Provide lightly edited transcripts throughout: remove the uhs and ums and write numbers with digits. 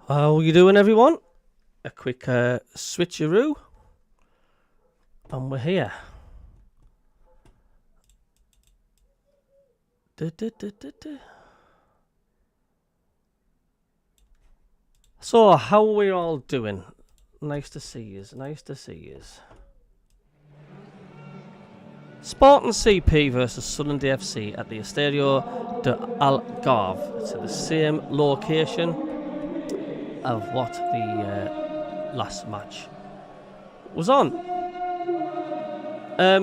How you doing, everyone? A quick switcheroo, and we're here. So, how are we all doing? Nice to see yous. Nice to see yous. Sporting CP versus Sunderland FC at the Estadio de Algarve. It's at the same location of what the last match was on.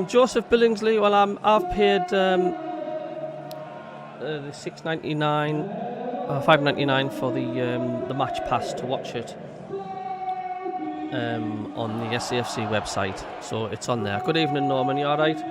Joseph Billingsley. Well, I've paid the $6.99. $5.99 for the match pass to watch it on the SAFC website, so it's on there. Good evening, Norman. You all right?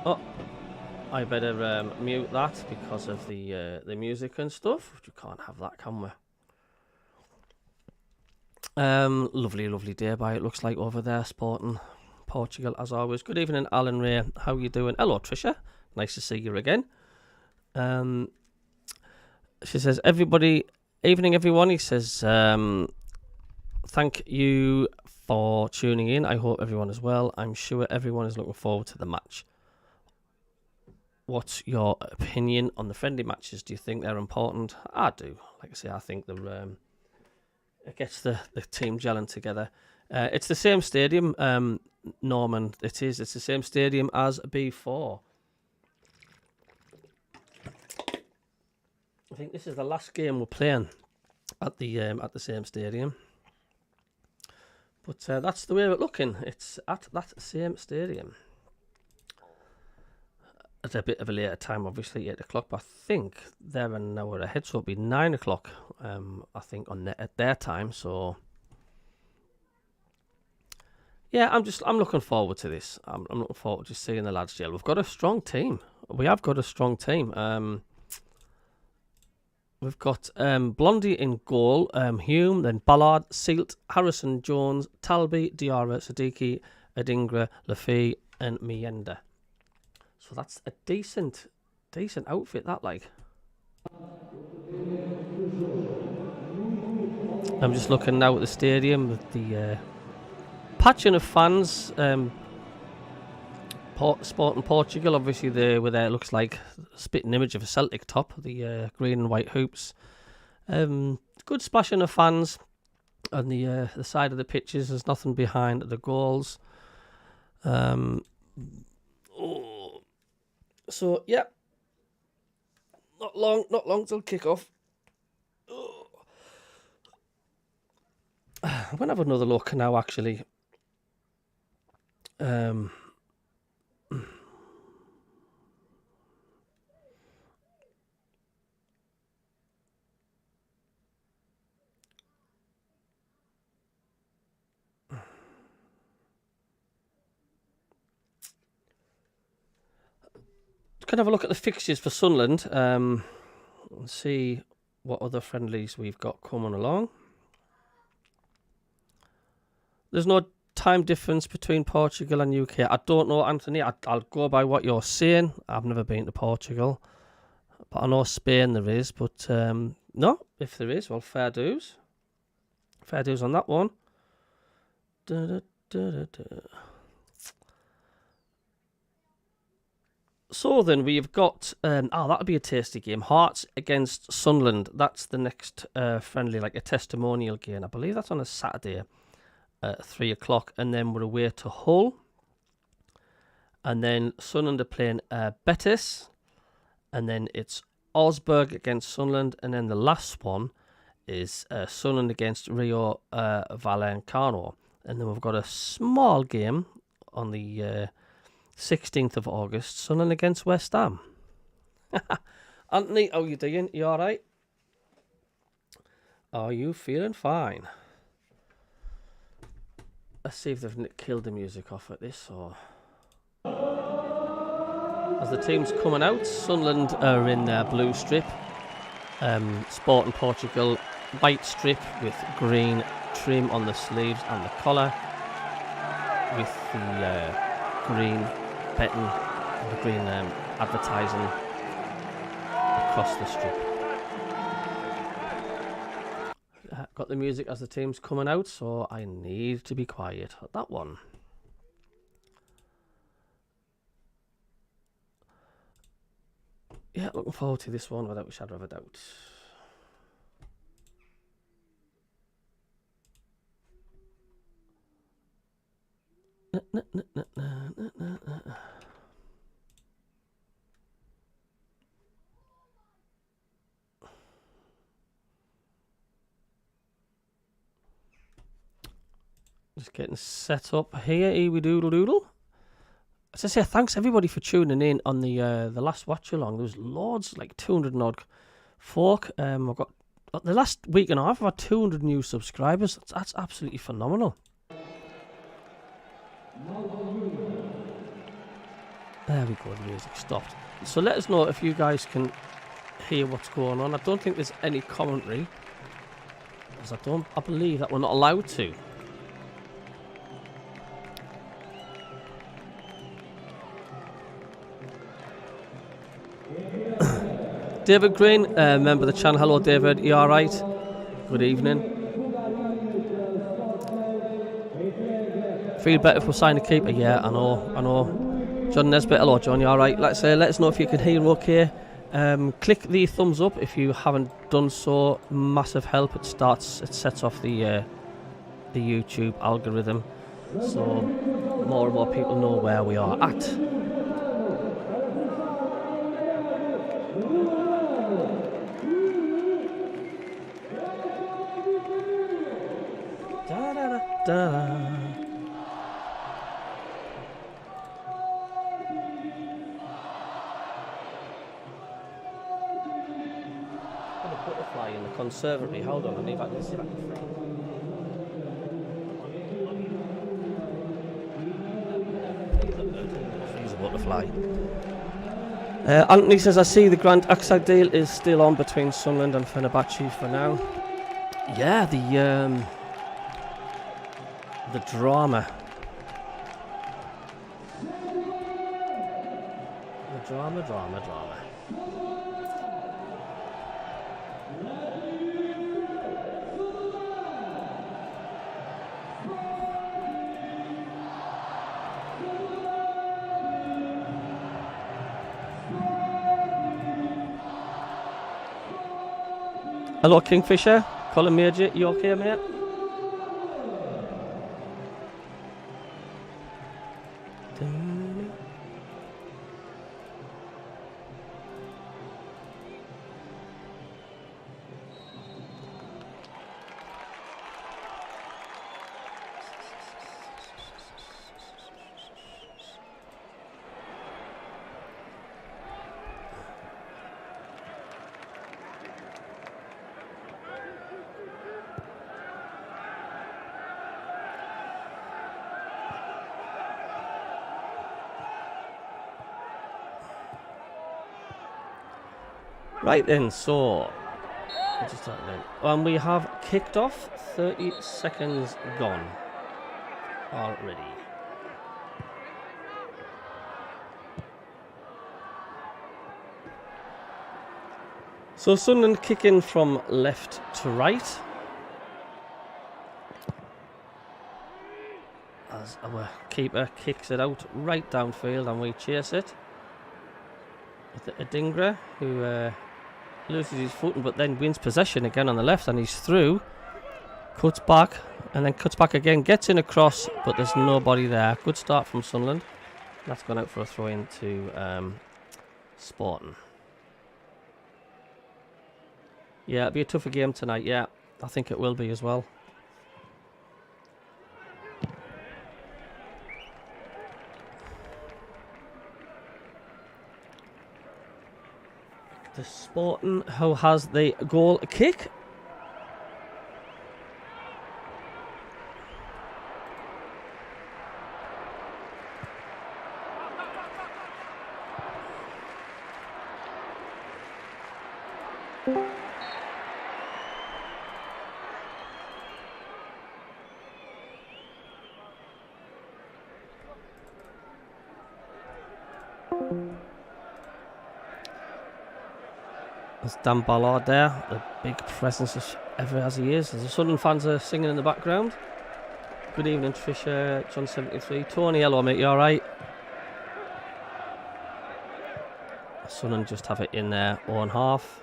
Oh, I better mute that because of the music and stuff. You can't have that, can we? Lovely day by it looks like over there, sporting Portugal as always. Good evening, Alan Ray. How you doing? Hello, Tricia. Nice to see you again. She says, evening everyone. He says, thank you for tuning in. I hope everyone is well. I'm sure everyone is looking forward to the match. What's your opinion on the friendly matches? Do you think they're important? I do. Like I say, I think it gets the team gelling together. It's the same stadium, Norman. It's the same stadium as B4. I think this is the last game we're playing at the same stadium. But that's the way it's looking. It's at that same stadium. At a bit of a later time, obviously 8 o'clock. But I think they're an hour ahead, so it'll be 9 o'clock. I think at their time. So yeah, I'm looking forward to this. I'm looking forward to seeing the lads gel. We've got a strong team. We have got a strong team. We've got Blondie in goal, Hume, then Ballard, Sealt, Harrison, Jones, Talby, Diarra, Siddiqui, Adingra, Lafay, and Mienda. So that's a decent outfit, that, like. I'm just looking now at the stadium with the patching of fans. Sporting Portugal, obviously they were there. It looks like a spitting image of a Celtic top, the green and white hoops. Good splashing of fans on the side of the pitches. There's nothing behind the goals. So yeah, not long till kickoff. I'm gonna have another look now, actually. Can have a look at the fixtures for Sunderland and see what other friendlies we've got coming along. There's no time difference between Portugal and UK. I don't know, Anthony. I'll go by what you're saying. I've never been to Portugal, but I know Spain there is. But no, if there is, well, fair dues. Fair dues on that one. So then we've got, that'll be a tasty game. Hearts against Sunderland. That's the next friendly, like a testimonial game. I believe that's on a Saturday at 3 o'clock. And then we're away to Hull. And then Sunderland are playing Betis. And then it's Osberg against Sunderland. And then the last one is Sunderland against Rio Vallecano. And then we've got a small game on the 16th of August, Sunderland against West Ham. Anthony, how you doing? You alright? Are you feeling fine? Let's see if they've killed the music off at this, or... As the team's coming out, Sunderland are in their blue strip. Sporting Portugal, white strip with green trim on the sleeves and the collar, with the green betting and the green advertising across the strip. Got the music as the team's coming out, so I need to be quiet at that one. Yeah, looking forward to this one without a shadow of a doubt. Just getting set up here, doodle doodle. As I say, thanks everybody for tuning in on the last watch along. There was loads, like 200 and odd folk. I've got the last week and a half, I've had 200 new subscribers. That's absolutely phenomenal. There we go, the music stopped. So let us know if you guys can hear what's going on. I don't think there's any commentary, because I believe that we're not allowed to. David Green, member of the channel. Hello, David. You all right? Good evening. Feel better if we sign a keeper? Yeah, I know. John Nesbitt. Hello, John. You all right? Let us know if you can hear okay. Click the thumbs up if you haven't done so. Massive help. It sets off the YouTube algorithm, so more and more people know where we are at. Da. Got a butterfly in the conservatory. Hold on, I need to see if I can frame. She's a butterfly. Anthony says, I see the Grant Aksak deal is still on between Sunderland and Fenerbahce for now. Yeah, the drama. The drama. Hello, Kingfisher. Colin Major, you okay, mate? Right then, so and we have kicked off. 30 seconds gone already. So Sunderland kick in from left to right as our keeper kicks it out right downfield, and we chase it with Adingra, who loses his footing but then wins possession again on the left, and he's through, cuts back and then cuts back again, gets in across, but there's nobody there. Good start from Sunderland. That's gone out for a throw in to Sporting. Yeah, it'll be a tougher game tonight. Yeah, I think it will be as well. The Sporting, who has the goal kick. There's Dan Ballard there, the big presence ever as he is. As the Sunderland fans are singing in the background. Good evening, Trisha, John 73. Tony, hello mate, you alright? Sunderland just have it in their own half.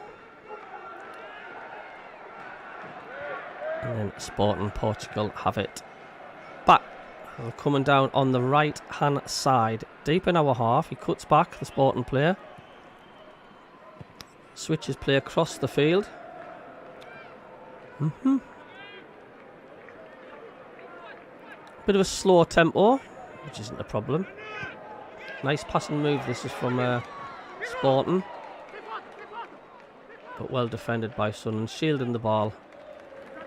And then Sporting Portugal have it back. They're coming down on the right hand side, deep in our half. He cuts back, the Sporting player. Switches play across the field. Bit of a slow tempo, which isn't a problem. Nice passing move. This is from Sporting, but well defended by Sunderland, shielding the ball.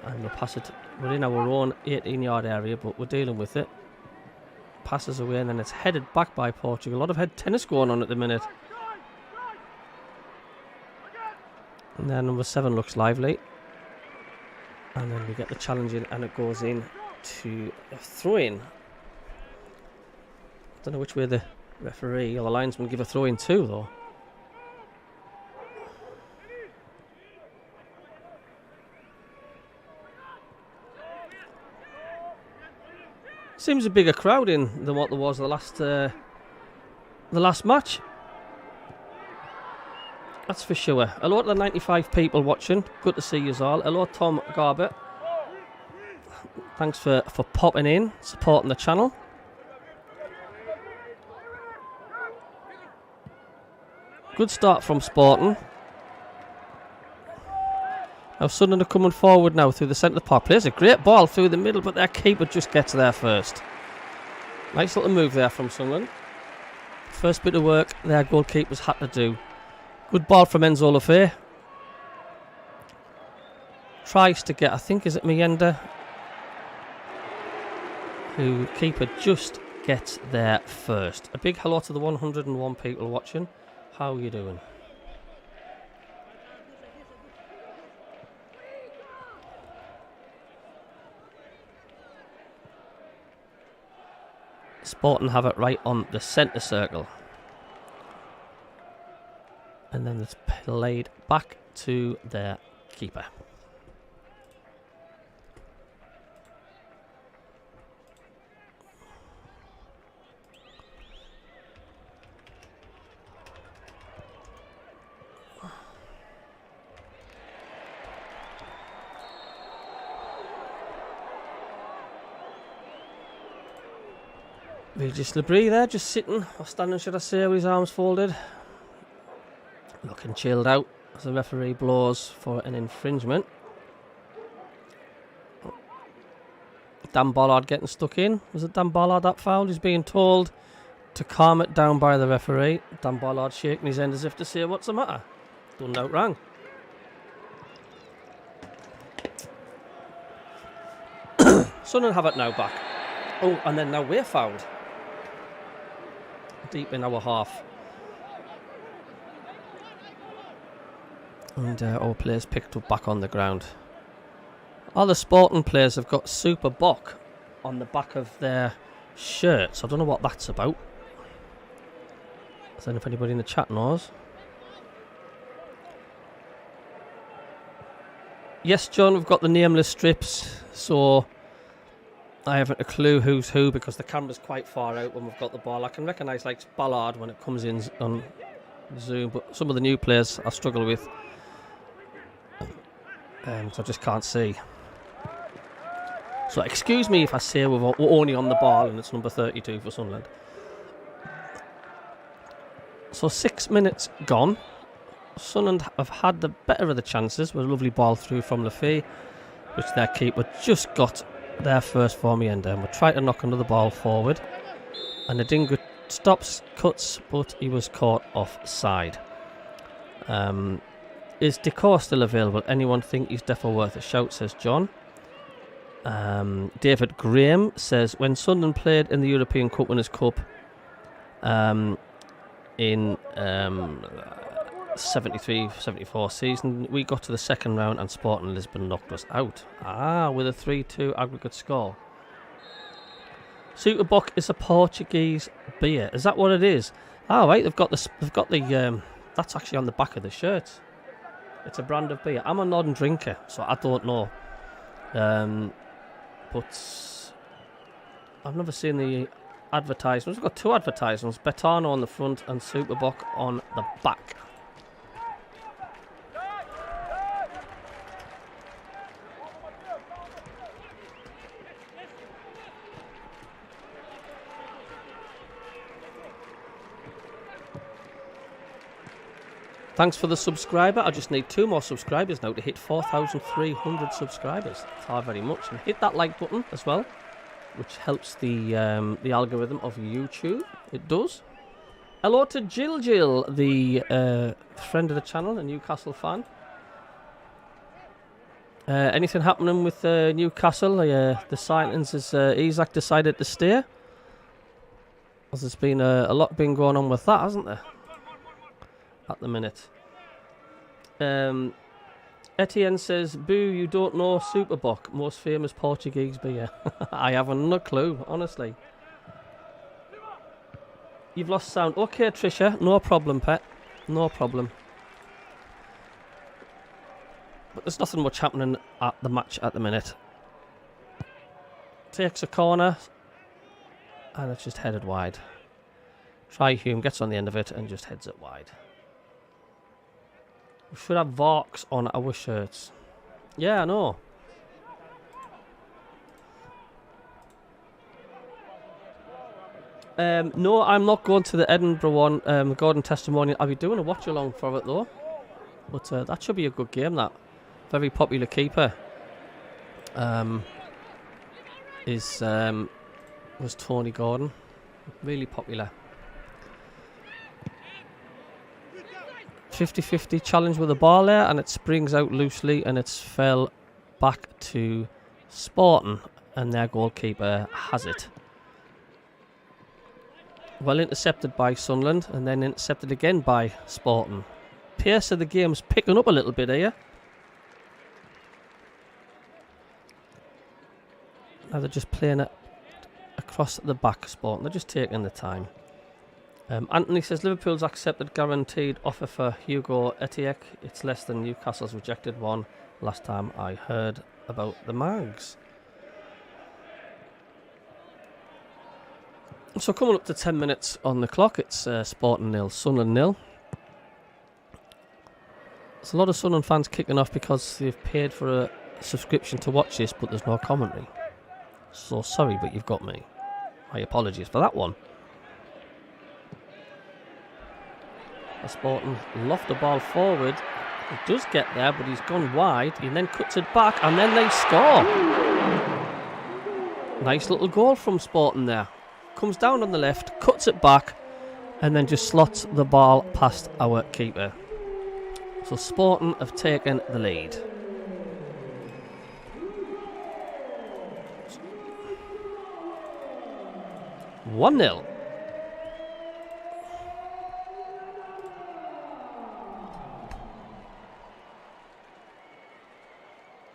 And we'll pass it. We're in our own 18-yard area, but we're dealing with it. Passes away, and then it's headed back by Portugal. A lot of head tennis going on at the minute. And then number 7 looks lively. And then we get the challenge in, and it goes in to a throw-in. Don't know which way the referee or the linesman give a throw-in to, though. Seems a bigger crowd in than what there was the last match. That's for sure. Hello to the 95 people watching. Good to see you all. Hello, Tom Garbutt. Thanks for popping in, supporting the channel. Good start from Sporting. Now Sunderland are coming forward now through the centre of the park. Plays a great ball through the middle, but their keeper just gets there first. Nice little move there from Sunderland. First bit of work their goalkeepers had to do. Good ball from Enzo Lefebvre. Tries to get, I think, is it Miyenda? Who keeper just gets there first. A big hello to the 101 people watching. How are you doing? Sporting have it right on the centre circle. And then it's played back to their keeper. Regis Labrie there, just sitting, or standing should I say, with his arms folded. Looking chilled out as the referee blows for an infringement. Dan Ballard getting stuck in. Was it Dan Ballard that fouled? He's being told to calm it down by the referee. Dan Ballard shaking his hand as if to say, what's the matter? Done out wrong. Sunderland have it now back. Oh, and then now we're fouled. Deep in our half. And our players picked up back on the ground. All the Sporting players have got Super Bock on the back of their shirts. I don't know what that's about. I don't know if anybody in the chat knows. Yes, John, we've got the nameless strips, so I haven't a clue who's who because the camera's quite far out when we've got the ball. I can recognise like Ballard when it comes in on Zoom, but some of the new players I struggle with. So I just can't see. So excuse me if I say we're only on the ball and it's number 32 for Sunderland. So 6 minutes gone. Sunderland have had the better of the chances with a lovely ball through from Lefebvre, which their keeper just got there first for Miyenda, and we're trying to knock another ball forward. And the Dingo stops, cuts, but he was caught offside. Is Decor still available? Anyone think he's definitely worth a shout, says John. David Graham says, when Sunderland played in the European Cup Winners' Cup in 73-74 season. We got to the second round and Sporting Lisbon knocked us out. With a 3-2 aggregate score. Superboc is a Portuguese beer. Is that what it is? Right, they've got the that's actually on the back of the shirt. It's a brand of beer. I'm a non-drinker, so I don't know. But I've never seen the advertisements. We've got two advertisements, Betano on the front and Superboc on the back. Thanks for the subscriber. I just need 2 more subscribers now to hit 4,300 subscribers. Thank you very much. And hit that like button as well, which helps the algorithm of YouTube. It does. Hello to Jill, the friend of the channel, a Newcastle fan. Anything happening with Newcastle? The signings is Isak decided to stay. There's been a lot been going on with that, hasn't there? At the minute. Etienne says, boo, you don't know Superboc, most famous Portuguese beer. I haven't no clue, honestly. You've lost sound. Okay, Trisha, no problem, pet. No problem. But there's nothing much happening at the match at the minute. Takes a corner, and it's just headed wide. Hume gets on the end of it and just heads it wide. We should have Vorks on our shirts. Yeah, I know. No, I'm not going to the Edinburgh one, the Gordon Testimonial. I'll be doing a watch-along for it, though. But that should be a good game, that. Very popular keeper. Was Tony Gordon. Really popular. 50-50 challenge with the ball there, and it springs out loosely, and it's fell back to Sporting, and their goalkeeper has it. Well intercepted by Sunderland, and then intercepted again by Sporting. Pace of the game's picking up a little bit here. Now they're just playing it across the back, Sporting. They're just taking the time. Anthony says Liverpool's accepted guaranteed offer for Hugo Etiek. It's less than Newcastle's rejected one last time I heard about the Mags. So coming up to 10 minutes on the clock, it's Sporting 0, Sunderland 0. There's a lot of Sunderland fans kicking off because they've paid for a subscription to watch this, but there's no commentary. So sorry, but you've got me. My apologies for that one. Sporting loft the ball forward. He does get there, but he's gone wide. He then cuts it back, and then they score. Nice little goal from Sporting there. Comes down on the left, cuts it back, and then just slots the ball past our keeper. So Sporting have taken the lead. One 0.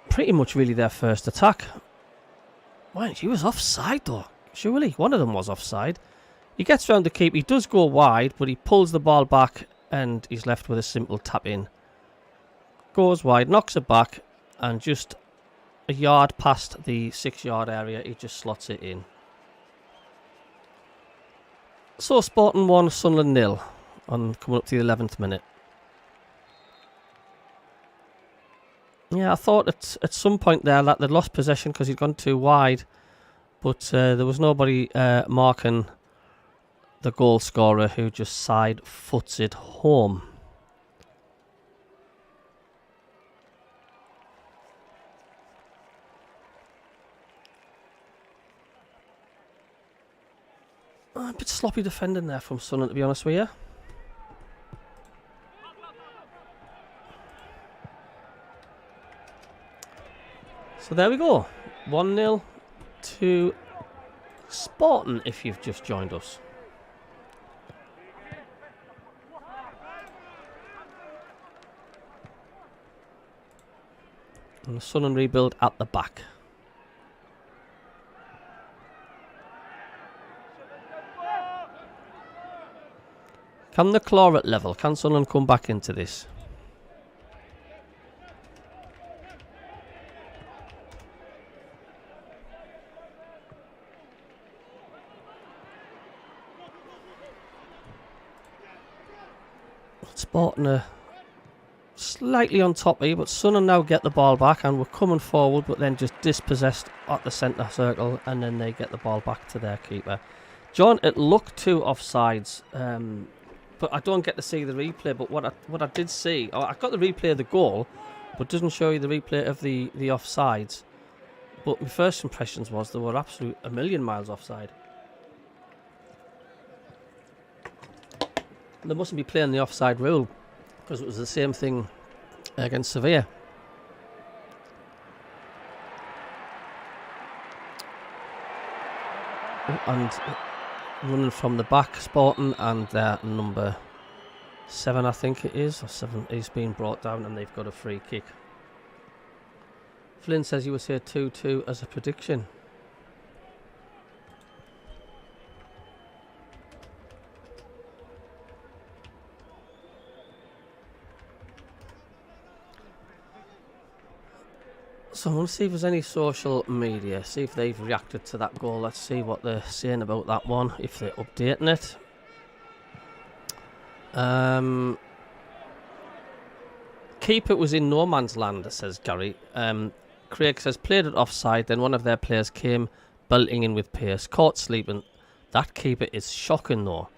Pretty much really their first attack. Wow, he was offside though. Surely one of them was offside. He gets round the keep. He does go wide, but he pulls the ball back and he's left with a simple tap in. Goes wide, knocks it back, and just a yard past the 6-yard area, he just slots it in. So Sporting 1, Sunderland 0 on coming up to the 11th minute. Yeah, I thought at some point there that they'd lost possession because he'd gone too wide, but there was nobody marking the goal scorer, who just side foots it home. A bit sloppy defending there from Sunderland, to be honest with you. So there we go. 1-0 to Sporting if you've just joined us. And the Sunderland rebuild at the back. Can the claw at level? Can Sunderland come back into this? Sporting are slightly on top here, but Sunderland now get the ball back and we're coming forward, but then just dispossessed at the centre circle, and then they get the ball back to their keeper. John, it looked 2 offsides, but I don't get to see the replay. But what I did see, I got the replay of the goal, but doesn't show you the replay of the offsides. But my first impressions was they were absolute a million miles offside. They mustn't be playing the offside rule, because it was the same thing against Sevilla. And running from the back, Sporting, and their number 7, I think it is, or 7, is being brought down, and they've got a free kick. Flynn says he was here 2-2 as a prediction. So I want to see if there's any social media, see if they've reacted to that goal. Let's see what they're saying about that one, if they're updating it. Keep it was in no man's land, says Gary. Craig says played it offside, then one of their players came belting in with pace, caught sleeping. That keeper is shocking though.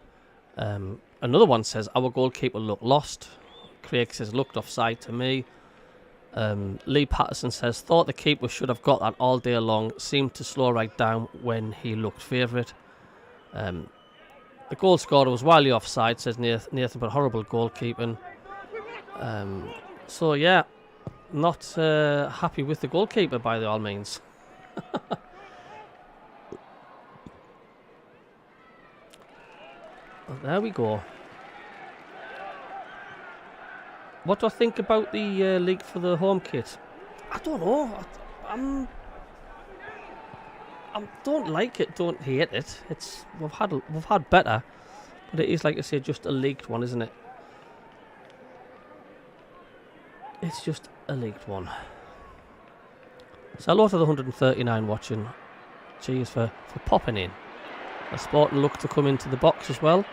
Another one says our goalkeeper looked lost. Craig says looked offside to me. Lee Patterson says thought the keeper should have got that all day long, seemed to slow right down when he looked favourite. The goal scorer was wildly offside, says Nathan, but horrible goalkeeping. So yeah, not happy with the goalkeeper by all means. Well, there we go. What do I think about the league for the home kit? I don't know. I don't like it. Don't hate it. It's we've had better, but it is, like I say, just a leaked one, isn't it? It's just a leaked one. So hello to the 139 watching. Cheers for popping in. The Sporting look to come into the box as well.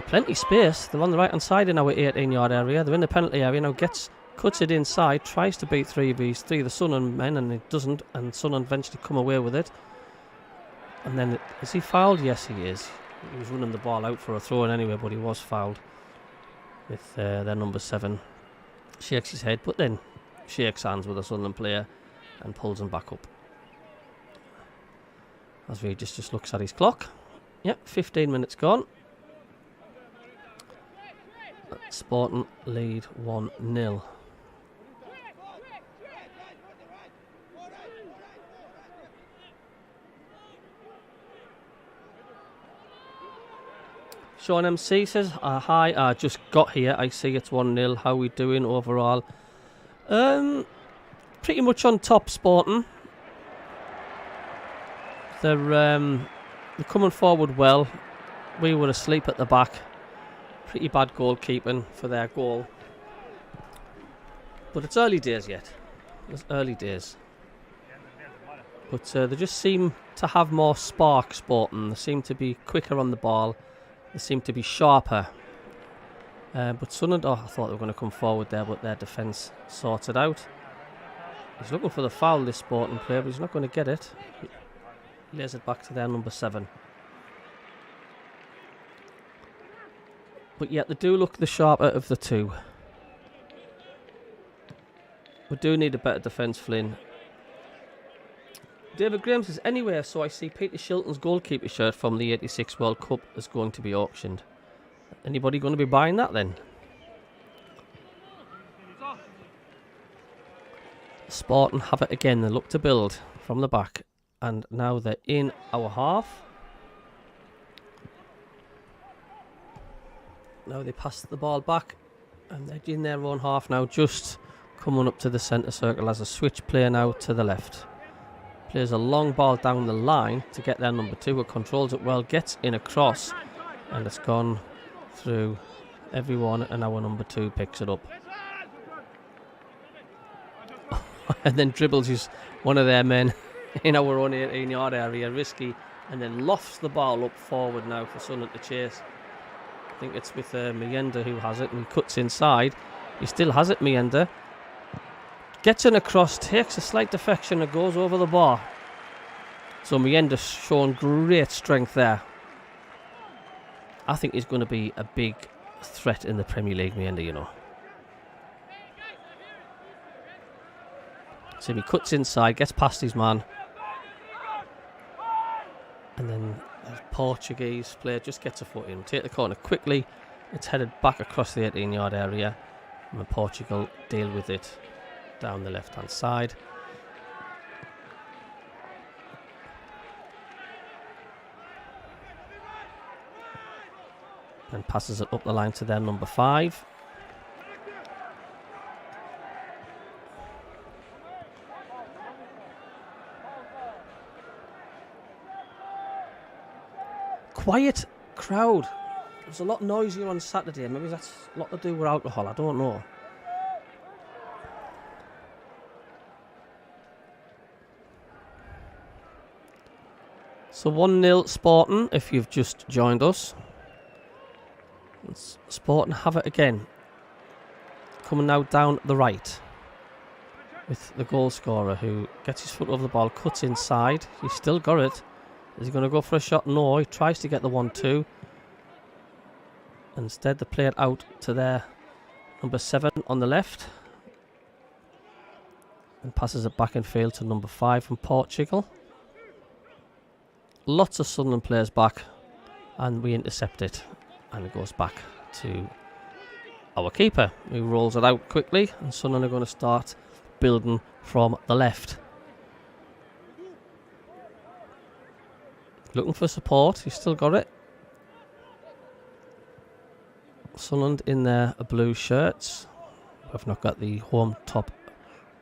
Plenty space. They're on the right hand side in our 18-yard area. They're in the penalty area now. Cuts it inside. Tries to beat 3v3 the Sunderland men, and it doesn't. And Sunderland eventually come away with it. And then is he fouled? Yes, he is. He was running the ball out for a throw in anyway, but he was fouled with their number 7. Shakes his head, but then shakes hands with a Sunderland player and pulls him back up. As he just looks at his clock. Yep, 15 minutes gone. Sporting lead 1-0. Sean MC says, hi, I just got here. I see it's 1-0. How are we doing overall? Pretty much on top, Sporting. They're coming forward well. We were asleep at the back. Pretty bad goalkeeping for their goal. But it's early days yet. It's early days. But they just seem to have more spark, Sporting. They seem to be quicker on the ball. They seem to be sharper. But Sunderland, I thought they were going to come forward there, but their defence sorted out. He's looking for the foul, this Sporting player, but he's not going to get it. He lays it back to their number 7. But yet they do look the sharper of the two. We do need a better defence, Flynn. David Graham says, anyway, so I see Peter Shilton's goalkeeper shirt from the 86 World Cup is going to be auctioned. Anybody going to be buying that then? Sporting have it again. They look to build from the back. And now they're in our half. Now they pass the ball back, and they're in their own half now, just coming up to the centre circle as a switch play now to the left. Plays a long ball down the line to get their number 2, who controls it well, gets in a cross, and it's gone through everyone, and our number 2 picks it up. And then dribbles one of their men in our own 18-yard area, risky, and then lofts the ball up forward now for Sunderland to chase. I think it's with Mienda who has it, and he cuts inside. He still has it, Mienda. Gets in across, takes a slight deflection and goes over the bar. So Mienda's shown great strength there. I think he's going to be a big threat in the Premier League, Mienda, you know. So he cuts inside, gets past his man. And then the Portuguese player just gets a foot in. Take the corner quickly. It's headed back across the 18-yard area. And Portugal deal with it down the left-hand side. And passes it up the line to their number 5. Quiet crowd. It was a lot noisier on Saturday. Maybe that's a lot to do with alcohol. I don't know. So 1-0 Sporting, if you've just joined us. Sporting have it again. Coming now down the right with the goal scorer who gets his foot over the ball, cuts inside. He's still got it. Is he going to go for a shot? No, he tries to get the 1-2. Instead, they play it out to their number 7 on the left. And passes it back in field to number 5 from Portugal. Lots of Sunderland players back. And we intercept it. And it goes back to our keeper, who rolls it out quickly. And Sunderland are going to start building from the left. Looking for support. He's still got it. Sunderland in their blue shirts. We've not got the home top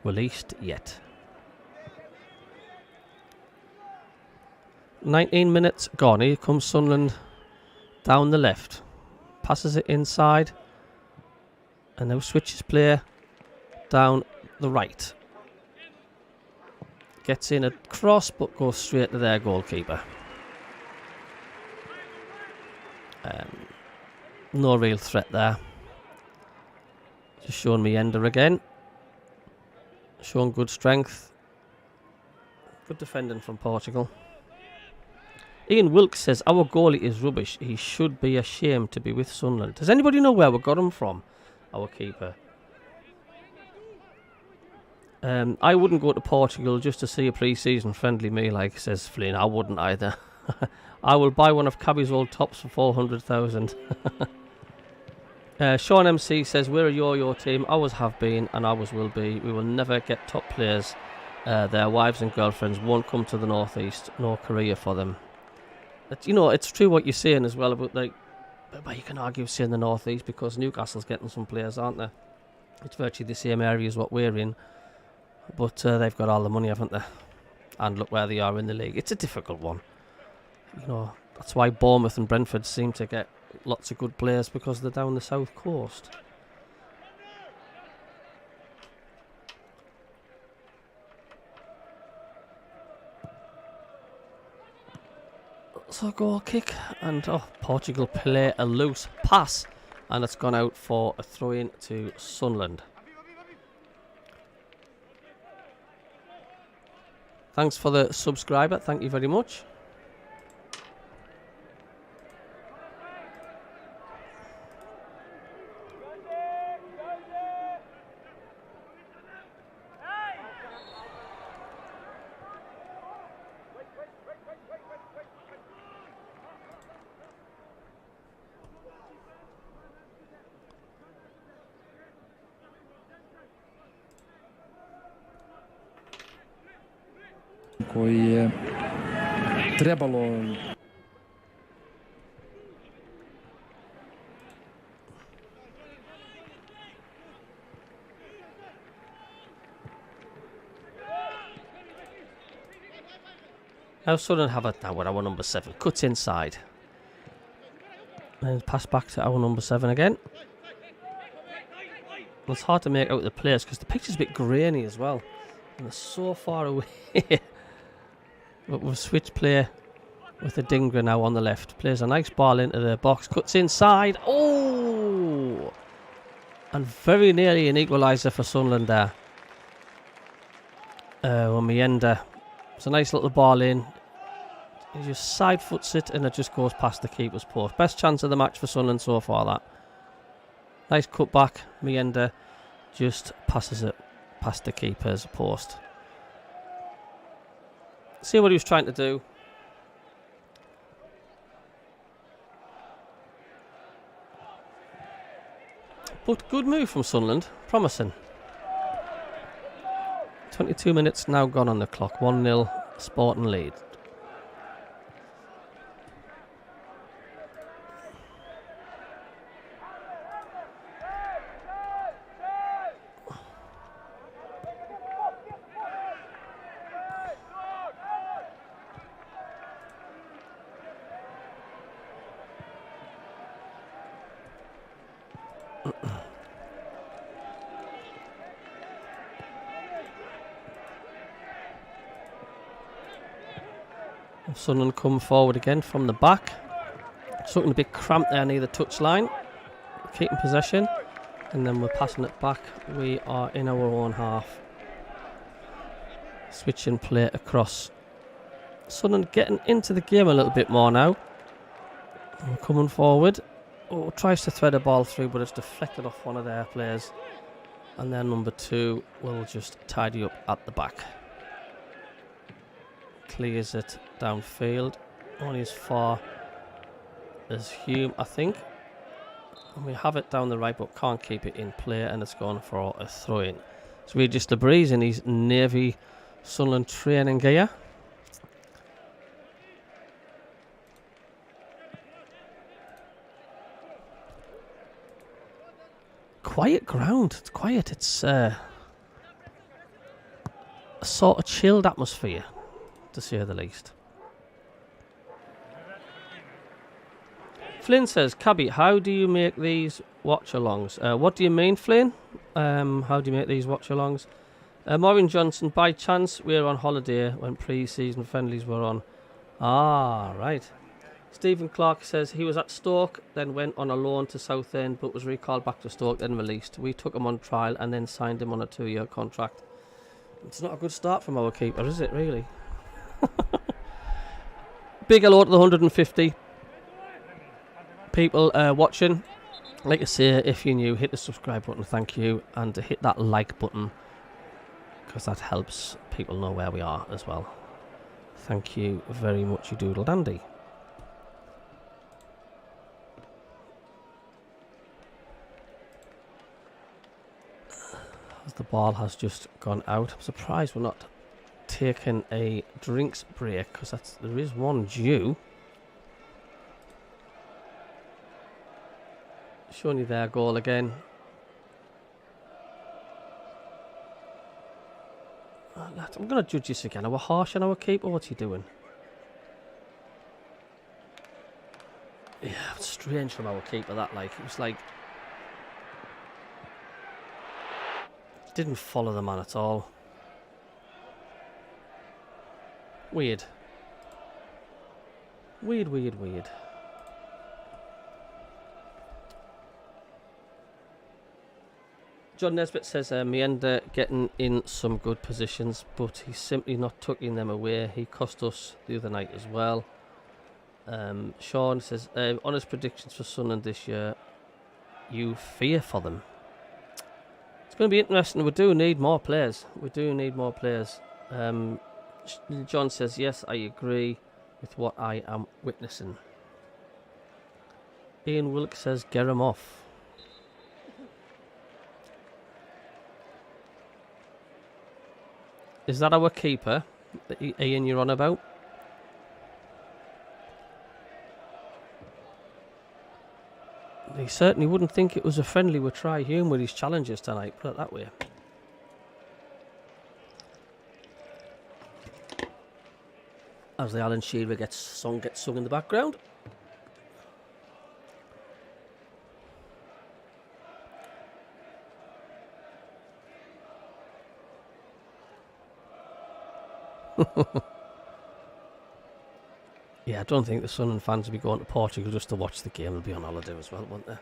released yet. 19 minutes gone. Here comes Sunderland down the left. Passes it inside. And now switches play down the right. Gets in a cross but goes straight to their goalkeeper. No real threat there. Just showing Mienda again. Showing good strength. Good defending from Portugal. Ian Wilkes says, our goalie is rubbish. He should be ashamed to be with Sunderland. Does anybody know where we got him from? Our keeper. I wouldn't go to Portugal just to see a pre-season friendly me, like says Flynn. I wouldn't either. I will buy one of CABBIE's old tops for 400,000. Sean MC says, we're a yo-yo team. Ours have been and ours will be. We will never get top players. Their wives and girlfriends won't come to the northeast. No career for them. You know, it's true what you're saying as well about, like, but you can argue saying the northeast because Newcastle's getting some players, aren't they? It's virtually the same area as what we're in. But they've got all the money, haven't they? And look where they are in the league. It's a difficult one. You know, that's why Bournemouth and Brentford seem to get lots of good players, because they're down the south coast. So goal kick, and Portugal play a loose pass, and it's gone out for a throw-in to Sunderland. Thanks for the subscriber, thank you very much. Koji je trebalo Now Sunderland have it now with our number 7. Cuts inside. And pass back to our number 7 again. It's hard to make out the players because the picture's a bit grainy as well. And they're so far away. But we'll switch play with the Dingra now on the left. Plays a nice ball into the box. Cuts inside. Oh! And very nearly an equaliser for Sunderland there. Mienda. It's a nice little ball in. He just side foots it and it just goes past the keeper's post. Best chance of the match for Sunderland so far, that. Nice cut back. Mienda just passes it past the keeper's post. See what he was trying to do. But good move from Sunderland. Promising. 22 minutes now gone on the clock. 1-0 Sporting lead. Sunderland come forward again from the back. It's looking a bit cramped there near the touchline. Keeping possession. And then we're passing it back. We are in our own half. Switching play across. Sunderland getting into the game a little bit more now. We're coming forward. Oh, tries to thread a ball through, but it's deflected off one of their players. And then number 2 will just tidy up at the back. Clears it downfield. Only as far as Hume, I think. And we have it down the right, but can't keep it in play, and it's gone for a throw-in. So we're just a breeze in his Navy Sunderland training gear. Quiet ground. It's quiet. It's a sort of chilled atmosphere, to say the least. Flynn says, Cabbie, how do you make these watch-alongs? What do you mean, Flynn? How do you make these watch-alongs? Maureen Johnson, by chance, we were on holiday when pre-season friendlies were on. Ah, right. Stephen Clark says he was at Stoke, then went on a loan to Southend, but was recalled back to Stoke, then released. We took him on trial and then signed him on a 2-year contract. It's not a good start from our keeper, is it, really? Big hello to the 150 people watching. Like I say, if you're new, hit the subscribe button, thank you, and to hit that like button, because that helps people know where we are as well. Thank you very much, you doodle dandy. As the ball has just gone out, I'm surprised we're not taking a drinks break, because there is one due. Showing you their goal again. I'm going to judge this again. Are we harsh on our keeper? What's he doing? Yeah, it's strange from our keeper, that, like. It was like... didn't follow the man at all. Weird. Weird. John Nesbitt says Mienda getting in some good positions, but he's simply not tucking them away. He cost us the other night as well. Sean says, honest predictions for Sunderland this year. You fear for them. It's going to be interesting. We do need more players. John says, yes, I agree with what I am witnessing. Ian Wilkes says, get him off. Is that our keeper that Ian you're on about? He certainly wouldn't think it was a friendly with Try Hume with his challenges tonight, put it that way. As the Alan Shearer gets sung in the background. Yeah, I don't think the Sunderland fans will be going to Portugal just to watch the game. They'll be on holiday as well, won't they?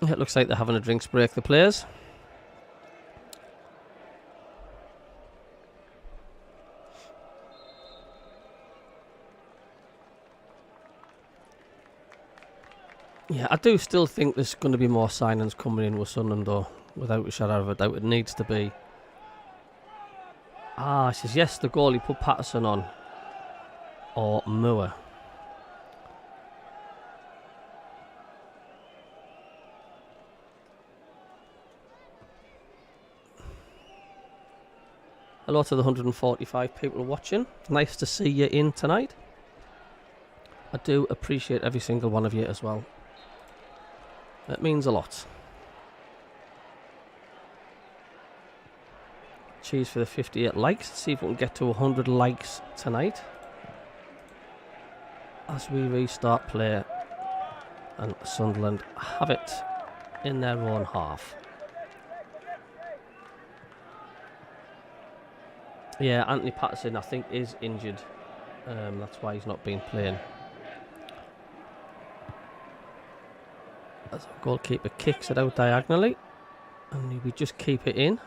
It looks like they're having a drinks break, the players. Yeah, I do still think there's going to be more signings coming in with Sunderland, though, without a shadow of a doubt. It needs to be. Ah, she says yes, the goalie put Patterson on. Or Moore. Hello to the 145 people watching. Nice to see you in tonight. I do appreciate every single one of you as well. It means a lot. Cheers for the 58 likes. Let's see if we can get to 100 likes tonight. As we restart play. And Sunderland have it in their own half. Yeah, Anthony Patterson, I think, is injured. That's why he's not been playing. As our goalkeeper kicks it out diagonally. And we just keep it in.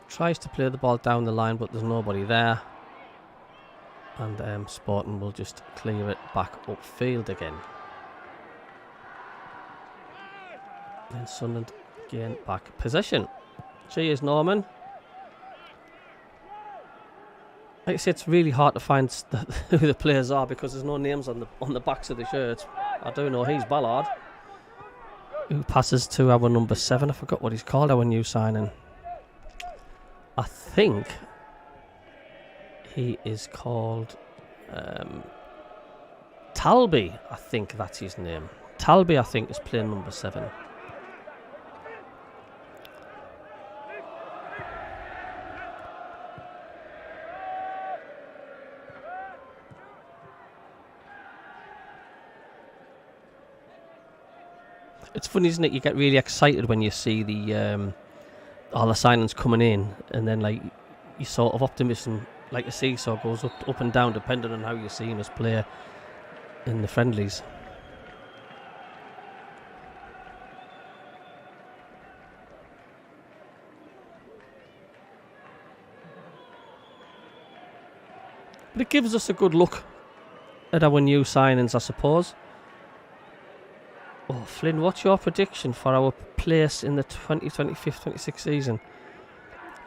Tries to play the ball down the line, but there's nobody there. And Sporting will just clear it back upfield again. Then Sunderland gain back possession. Cheers, Norman. Like I say, it's really hard to find who the players are because there's no names on the backs of the shirts. I do know he's Ballard, who passes to our number 7. I forgot what he's called, our new signing. I think he is called Talby. I think that's his name. Talby, I think, is playing number 7. It's funny, isn't it? You get really excited when you see the all the signings coming in, and then like you sort of optimism, like a seesaw, goes up and down depending on how you're seeing us play in the friendlies. But it gives us a good look at our new signings, I suppose. Oh, Flynn, what's your prediction for our place in the 2025-26 season?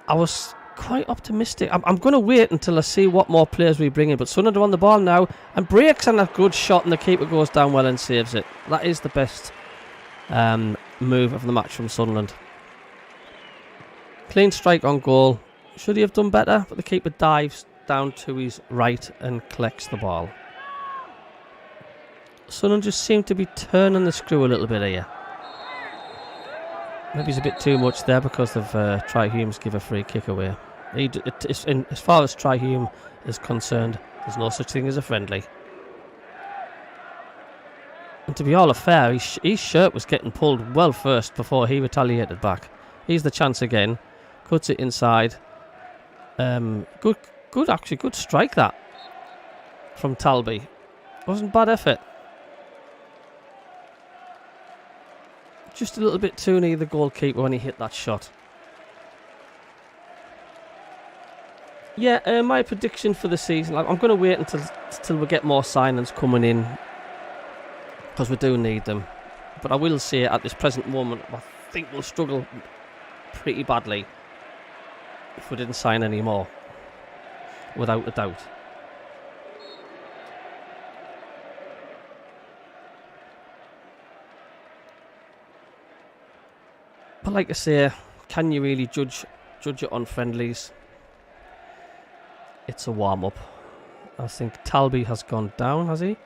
I was quite optimistic. I'm going to wait until I see what more players we bring in. But Sunderland are on the ball now and breaks on a good shot, and the keeper goes down well and saves it. That is the best move of the match from Sunderland. Clean strike on goal. Should he have done better? But the keeper dives down to his right and collects the ball. Sunderland just seem to be turning the screw a little bit here. Maybe it's a bit too much there because of Tri-Humes give a free kick away. As far as Tri-Hume is concerned, there's no such thing as a friendly. And to be all fair, his shirt was getting pulled well first before he retaliated back. Here's the chance again. Cuts it inside. Good strike that from Talby. Wasn't bad effort. Just a little bit too near the goalkeeper when he hit that shot. Yeah, my prediction for the season, I'm going to wait until we get more signings coming in, because we do need them. But I will say at this present moment, I think we'll struggle pretty badly if we didn't sign any more, without a doubt. But like I say, can you really judge it on friendlies? It's a warm-up. I think Talby has gone down, has he?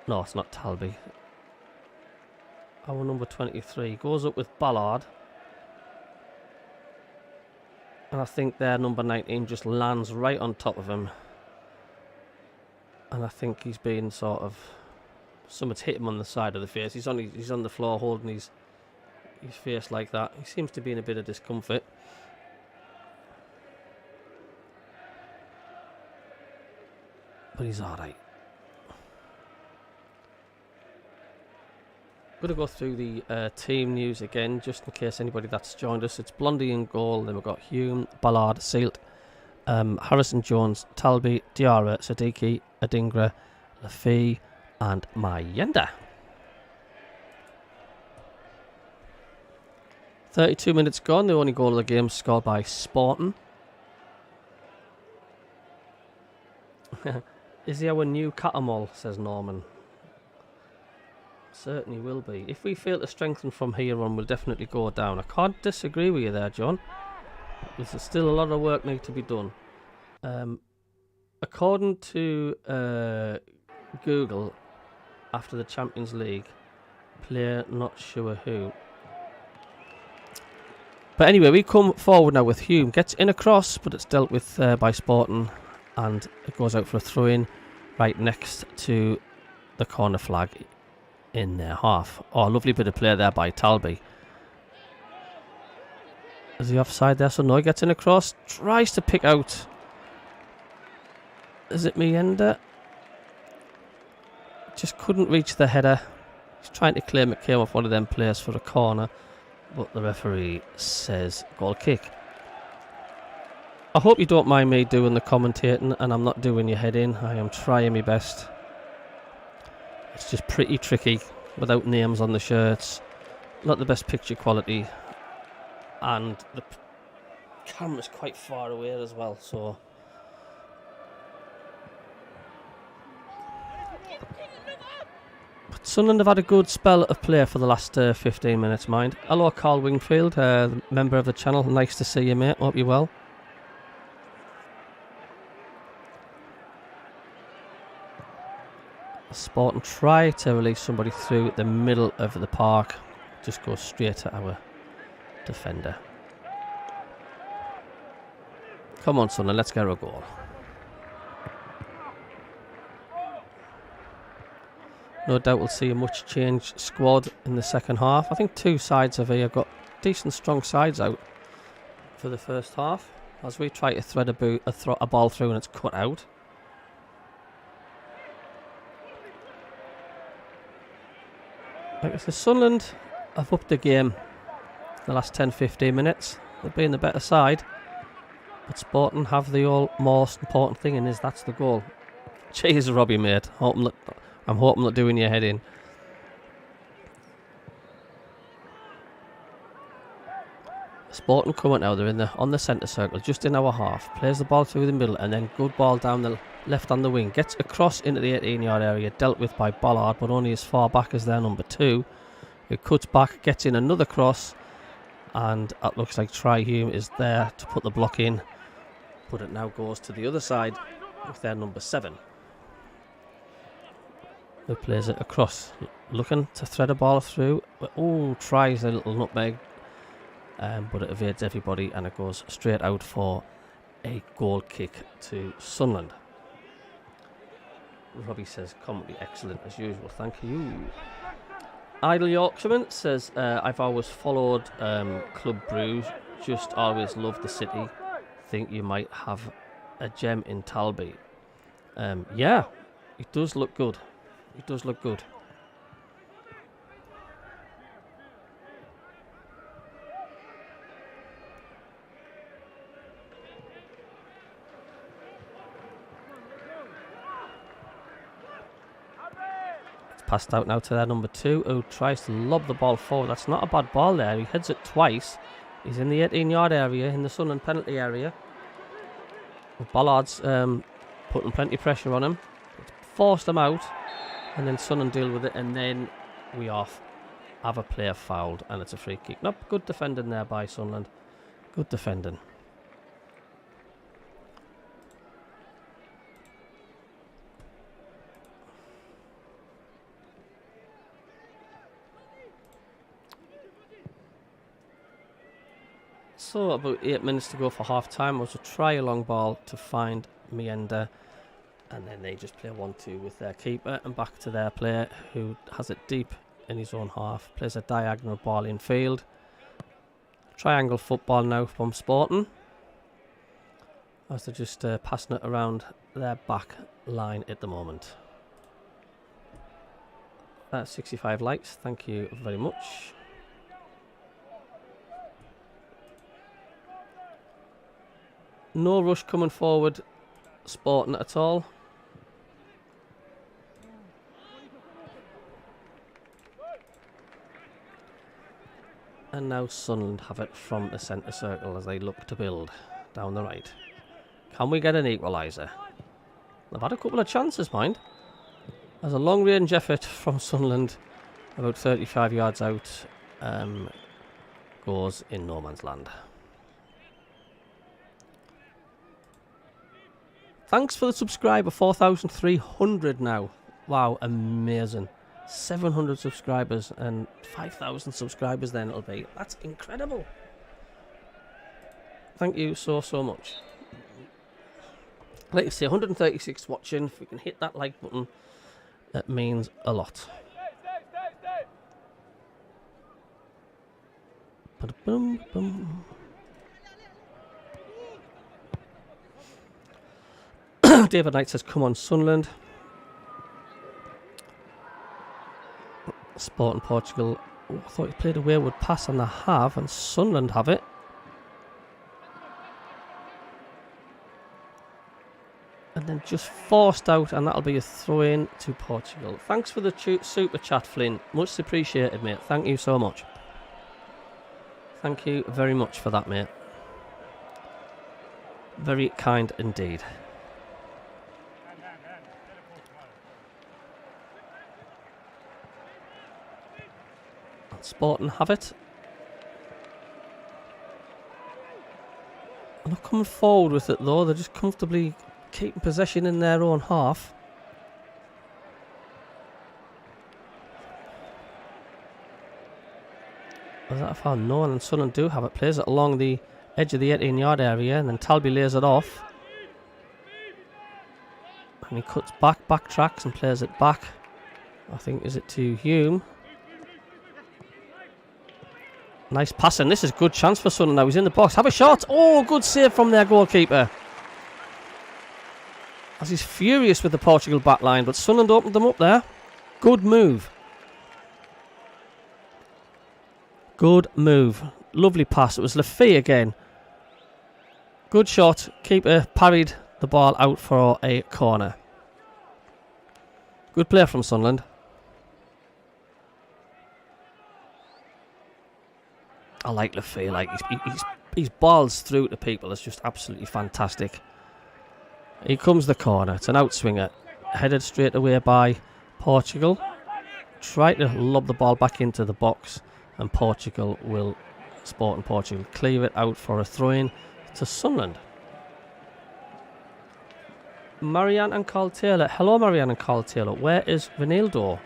No, it's not Talby. our number 23, goes up with Ballard. And I think their number 19 just lands right on top of him. And I think he's been sort of... Someone's hit him on the side of the face. He's on the floor holding his face like that. He seems to be in a bit of discomfort. But he's alright. Going to go through the team news again, just in case anybody that's joined us. It's Blondie in goal. Then we've got Hume, Ballard, Sealt, Harrison Jones, Talby, Diarra, Siddiqui, Adingra, Lafee, and Mayenda. 32 minutes gone. The only goal of the game scored by Sporting. Is he our new Catamol, says Norman. Certainly will be. If we fail to strengthen from here on, we'll definitely go down. I can't disagree with you there, John. There's still a lot of work need to be done. According to Google, after the Champions League, player not sure who. But anyway, we come forward now with Hume. Gets in a cross, but it's dealt with by Sporting, and it goes out for a throw-in right next to the corner flag in their half. Oh, lovely bit of play there by Talby. Is he offside there? So no, he gets in a cross, tries to pick out. Is it Mayenda? Just couldn't reach the header. He's trying to claim it came off one of them players for a corner, but the referee says goal kick. I hope you don't mind me doing the commentating and I'm not doing your head in. I am trying my best. It's just pretty tricky without names on the shirts. Not the best picture quality. And the camera's quite far away as well, so... But Sunderland have had a good spell of play for the last 15 minutes, mind. Hello, Carl Wingfield, member of the channel. Nice to see you, mate. Hope you're well. Sporting try to release somebody through the middle of the park. Just goes straight to our defender. Come on, Sunderland, let's get a goal. No doubt we'll see a much changed squad in the second half. I think two sides of here got decent strong sides out for the first half, as we try to thread a ball through and it's cut out. Like I said, Sunderland have upped the game the last 10-15 minutes. They've been the better side, but Sporting have the most important thing, and that's the goal. Cheers, Robbie, mate. I'm hoping not doing your head in. Sporting coming out, they're on the centre circle, just in our half. Plays the ball through the middle, and then good ball down the left on the wing. Gets across into the 18-yard area, dealt with by Ballard, but only as far back as their number 2. It cuts back, gets in another cross, and it looks like Hume is there to put the block in. But it now goes to the other side with their number 7. Who plays it across, looking to thread a ball through. Oh, tries a little nutmeg, but it evades everybody and it goes straight out for a goal kick to Sunderland. Robbie says, commentary excellent as usual, thank you. Idle Yorkshireman says, I've always followed Club Bruges, just always loved the city. Think you might have a gem in Talby. Yeah, it does look good. It does look good. It's passed out now to their number 2, who tries to lob the ball forward. That's not a bad ball there. He heads it twice. He's in the 18-yard area, in the Sunderland penalty area. Ballard's putting plenty of pressure on him. It's forced him out. And then Sunderland deal with it, and then we have a player fouled, and it's a free kick. Not good defending there by Sunderland. Good defending. So about 8 minutes to go for half time. Was a try long ball to find Mienda, and then they just play 1-2 with their keeper and back to their player who has it deep in his own half. Plays a diagonal ball in field. Triangle football now from Sporting, as they're just passing it around their back line at the moment. 65 likes, thank you very much. No rush coming forward, Sporting at all. And now Sunderland have it from the centre circle as they look to build down the right. Can we get an equaliser? They've had a couple of chances, mind. There's a long range effort from Sunderland, about 35 yards out, goes in no man's land. Thanks for the subscriber, 4,300 now. Wow, amazing. 700 subscribers and 5,000 subscribers then it'll be. That's incredible. Thank you so much. Like you say, 136 watching. If we can hit that like button, it means a lot. Ba-da-boom, boom. David Knight says, come on, Sunderland. Sporting Portugal. Oh, I thought he played a wayward pass and they have, and Sunderland have it. And then just forced out, and that'll be a throw-in to Portugal. Thanks for the super chat, Flynn. Much appreciated, mate. Thank you so much. Thank you very much for that, mate. Very kind indeed. Sporting have it. They're not coming forward with it though, they're just comfortably keeping possession in their own half. Was that a foul? No, and Sunderland do have it. Plays it along the edge of the 18-yard area, and then Talby lays it off. And he cuts back, backtracks and plays it back. I think, is it to Hume? Nice passing. This is a good chance for Sunderland now. He's in the box. Have a shot. Oh, good save from their goalkeeper. As he's furious with the Portugal back line, but Sunderland opened them up there. Good move. Good move. Lovely pass. It was Lafay again. Good shot. Keeper parried the ball out for a corner. Good play from Sunderland. I like Lafay. Like he's balls through to people. It's just absolutely fantastic. Here comes the corner. It's an outswinger. Headed straight away by Portugal. Try to lob the ball back into the box, and Portugal will, Sporting Portugal, clear it out for a throw-in to Sunderland. Marianne and Carl Taylor. Hello, Marianne and Carl Taylor. Where is Ronaldo?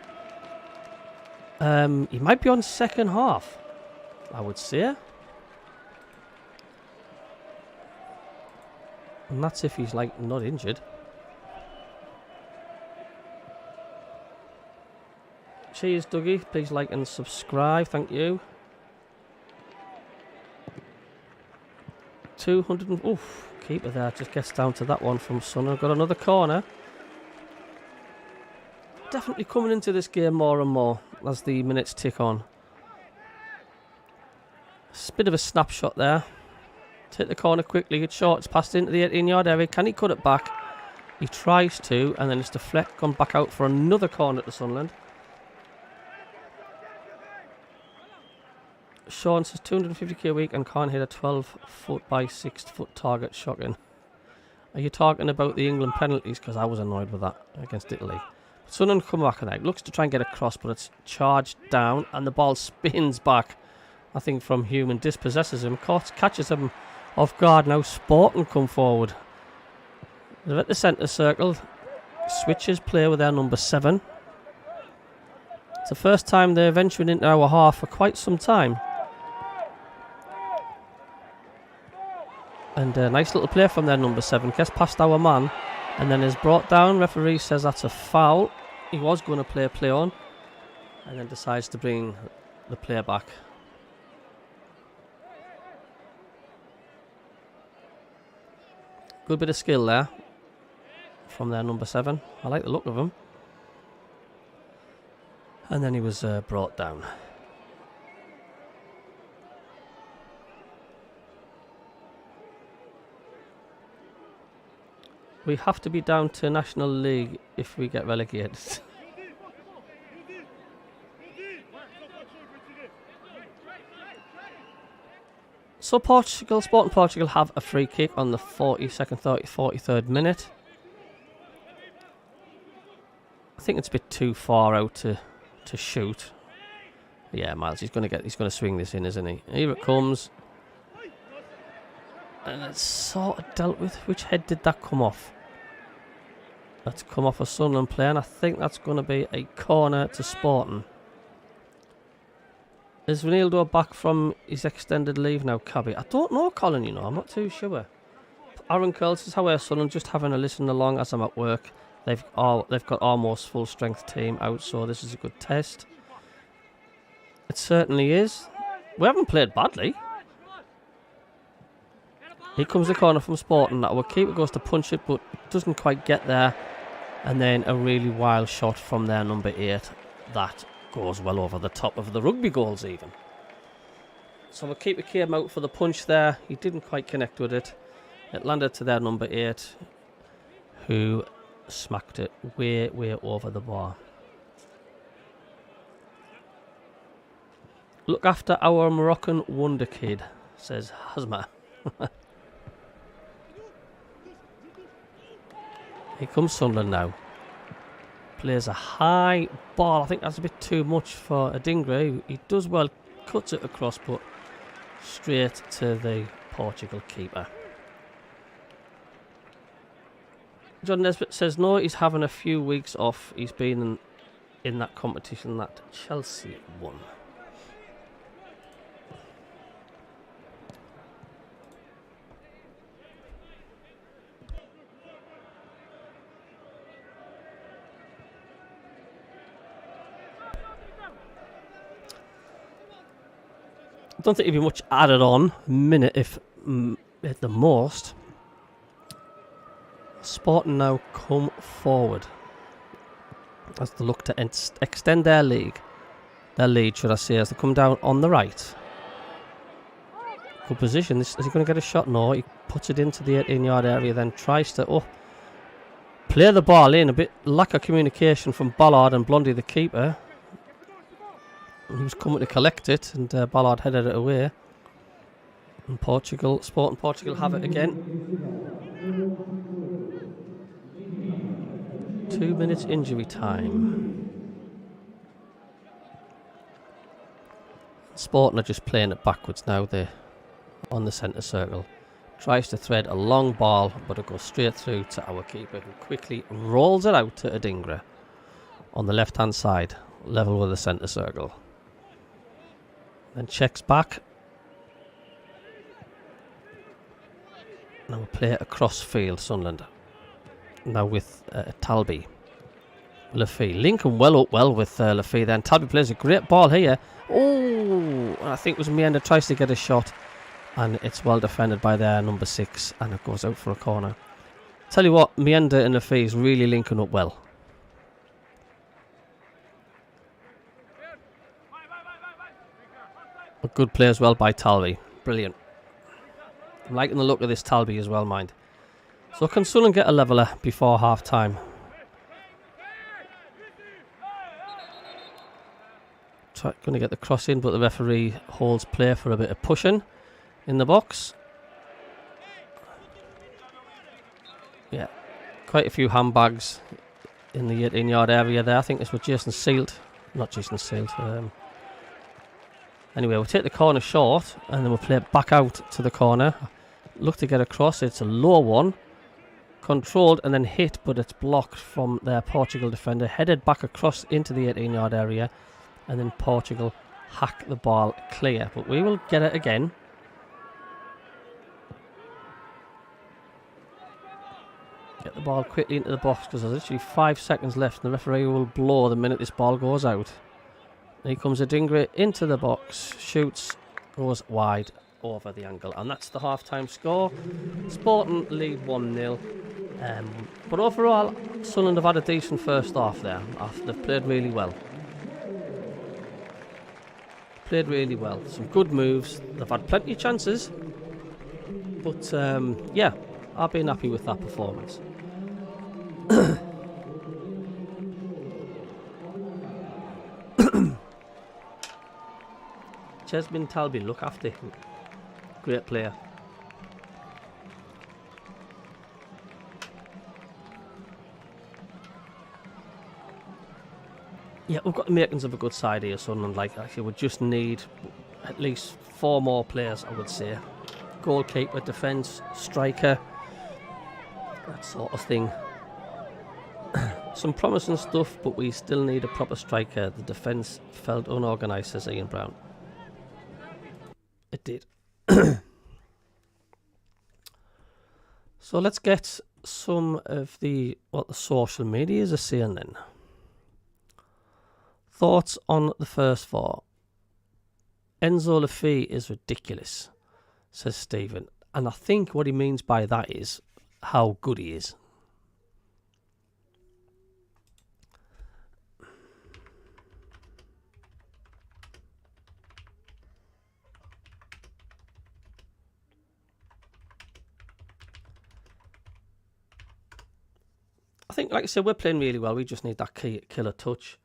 He might be on second half, I would say. And that's if he's like not injured. Cheers, Dougie. Please like and subscribe. Thank you. 200. Oof. Keeper there. Just gets down to that one from Sunderland. Got another corner. Definitely coming into this game more and more as the minutes tick on. It's a bit of a snapshot there. Take the corner quickly. It's short. It's passed into the 18-yard area. Can he cut it back? He tries to, and then it's deflect. Gone back out for another corner to Sunderland. Sean says 250k a week and can't hit a 12-foot by 6-foot target. Shocking. Are you talking about the England penalties? Because I was annoyed with that against Italy. Sunderland come back and out. Looks to try and get across, but it's charged down, and the ball spins back. I think from Hume and dispossesses him. Catches him off guard. Now Sporting come forward. They're at the centre circle. Switches play with their number 7. It's the first time they're venturing into our half for quite some time. And a nice little play from their number 7. Gets past our man and then is brought down. Referee says that's a foul. He was going to play on and then decides to bring the player back. Good bit of skill there from their number 7. I like the look of him. And then he was brought down. We have to be down to National League if we get relegated. So Portugal, Sporting Portugal have a free kick on the 42nd, 43rd minute. I think it's a bit too far out to shoot. Yeah, Miles, he's going to swing this in, isn't he? Here it comes. And it's sort of dealt with. Which head did that come off? That's come off a Sunderland player, and I think that's going to be a corner to Sporting. Is Ronaldo back from his extended leave now, Cabbie? I don't know, Colin, you know. I'm not too sure. Aaron Curls is how we're Sunderland, just having a listen along as I'm at work. They've got almost full strength team out, so this is a good test. It certainly is. We haven't played badly. Here comes the corner from Sporting. Our keeper goes to punch it, but doesn't quite get there. And then a really wild shot from their number 8. That goes well over the top of the rugby goals even. So our keeper came out for the punch there. He didn't quite connect with it. It landed to their number 8, who smacked it way over the bar. Look after our Moroccan wonder kid, says Hazma. Here comes Sunderland now. Plays a high ball. I think that's a bit too much for Adingra. He does well, cuts it across, but straight to the Portugal keeper. John Nesbitt says no, he's having a few weeks off. He's been in that competition that Chelsea won. I don't think it'd be much added on. A minute, if at the most. Sporting now come forward as they look to extend their lead, should I say, as they come down on the right. Good position. Is he going to get a shot? No, he puts it into the 18-yard area, then tries to play the ball in. A bit lack of communication from Ballard and Blondie, the keeper. He was coming to collect it, and Ballard headed it away. And Sporting Portugal have it again. 2 minutes injury time. Sporting are just playing it backwards now. They're on the centre circle. Tries to thread a long ball, but it goes straight through to our keeper, who quickly rolls it out to Adingra on the left-hand side, level with the centre circle. Then checks back. Now we play it across field, Sunderland. Now with Talby. Lafay. Lincoln well with Lafay then. Talby plays a great ball here. Oh, I think it was Mienda tries to get a shot. And it's well defended by their number 6. And it goes out for a corner. Tell you what, Mienda and Lafay is really linking up well. A good play as well by Talby. Brilliant. I'm liking the look of this Talby as well, mind. So can Sunderland get a leveller before half time? Going to get the cross in, but the referee holds play for a bit of pushing in the box. Yeah, quite a few handbags in the 18-yard area there. I think this was Jason Sealt. Not Jason Sealt. Anyway, we'll take the corner short and then we'll play it back out to the corner. Look to get across. It's a low one. Controlled and then hit, but it's blocked from their Portugal defender. Headed back across into the 18-yard area. And then Portugal hack the ball clear. But we will get it again. Get the ball quickly into the box because there's literally 5 seconds left and the referee will blow the minute this ball goes out. Here comes Adingra into the box, shoots, goes wide over the angle, and that's the half-time score. Sporting lead 1-0. But overall, Sunderland have had a decent first half there. They've played really well. Some good moves. They've had plenty of chances. But, yeah, I've been happy with that performance. Chesmin Talby, look after him. Great player. Yeah, we've got the makings of a good side here, Sunderland. Like, actually, we just need at least 4 more players, I would say. Goalkeeper, defence, striker, that sort of thing. Some promising stuff, but we still need a proper striker. The defence felt unorganised, says Ian Brown. It did. So let's get some of what the social medias are saying then. Thoughts on the first 4? Enzo Lafay is ridiculous, says Stephen. And I think what he means by that is how good he is. I think, like I said, we're playing really well. We just need that killer touch.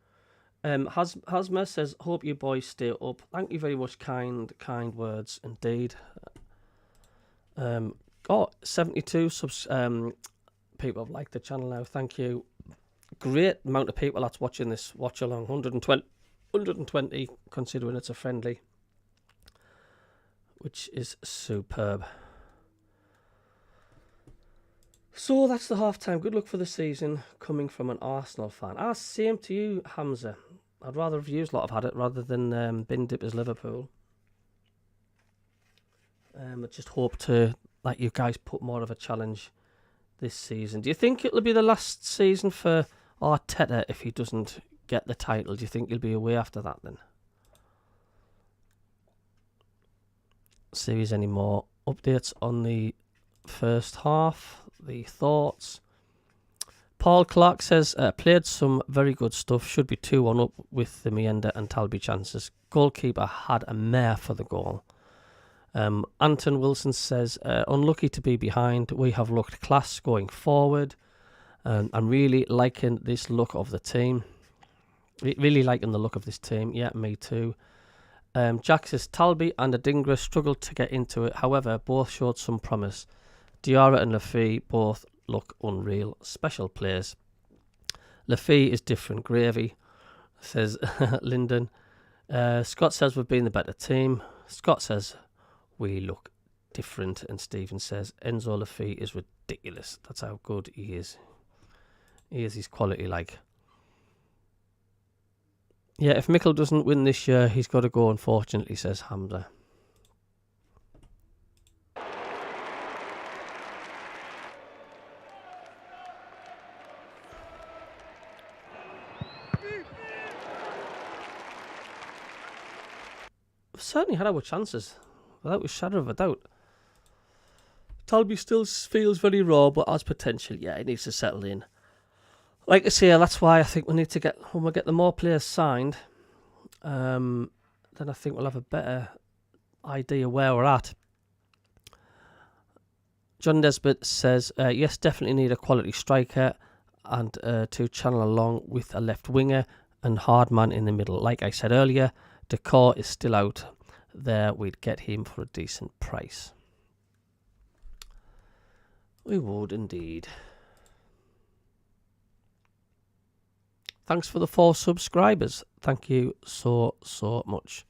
Hasma says, hope you boys stay up. Thank you very much, kind words indeed. 72 subs. People have liked the channel now. Thank you. Great amount of people that's watching this watch along. 120 considering it's a friendly, which is superb. So that's the half-time. Good luck for the season coming from an Arsenal fan. Same to you, Hamza. I'd rather have used a lot have had it rather than bin dippers Liverpool. I just hope to let you guys put more of a challenge this season. Do you think it'll be the last season for Arteta if he doesn't get the title? Do you think he'll be away after that then? See if there's any more updates on the first half. The thoughts. Paul Clark says, played some very good stuff. Should be 2-1 up with the Meander and Talby chances. Goalkeeper had a mare for the goal. Anton Wilson says, unlucky to be behind. We have looked class going forward. I'm really liking this look of the team. Really liking the look of this team. Yeah, me too. Jack says, Talby and Adingra struggled to get into it. However, both showed some promise. Diarra and Lafay both look unreal. Special players. Lafay is different gravy, says Lyndon. Scott says we've been the better team. Scott says we look different. And Stephen says Enzo Lafay is ridiculous. That's how good he is. He is his quality like. Yeah, if Mikel doesn't win this year, he's got to go, unfortunately, says Hamza. We've certainly had our chances, without a shadow of a doubt. Talby still feels very raw, but has potential. Yeah, he needs to settle in. Like I say, that's why I think we need to get, when we get the more players signed, then I think we'll have a better idea where we're at. John Nesbitt says, yes, definitely need a quality striker and to channel along with a left winger and hard man in the middle. Like I said earlier, Decor is still out there. We'd get him for a decent price. We would indeed. Thanks for the 4 subscribers. Thank you so much.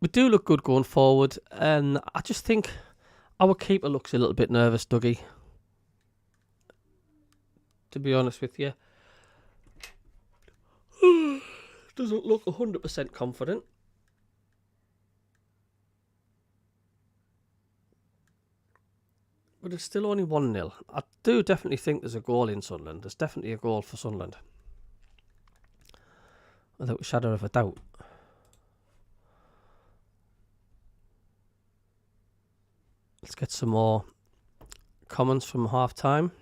We do look good going forward, and I just think our keeper looks a little bit nervous, Dougie. To be honest with you. Doesn't look 100% confident. But it's still only 1-0. I do definitely think there's a goal in Sunderland. There's definitely a goal for Sunderland, without a shadow of a doubt. Let's get some more comments from half-time.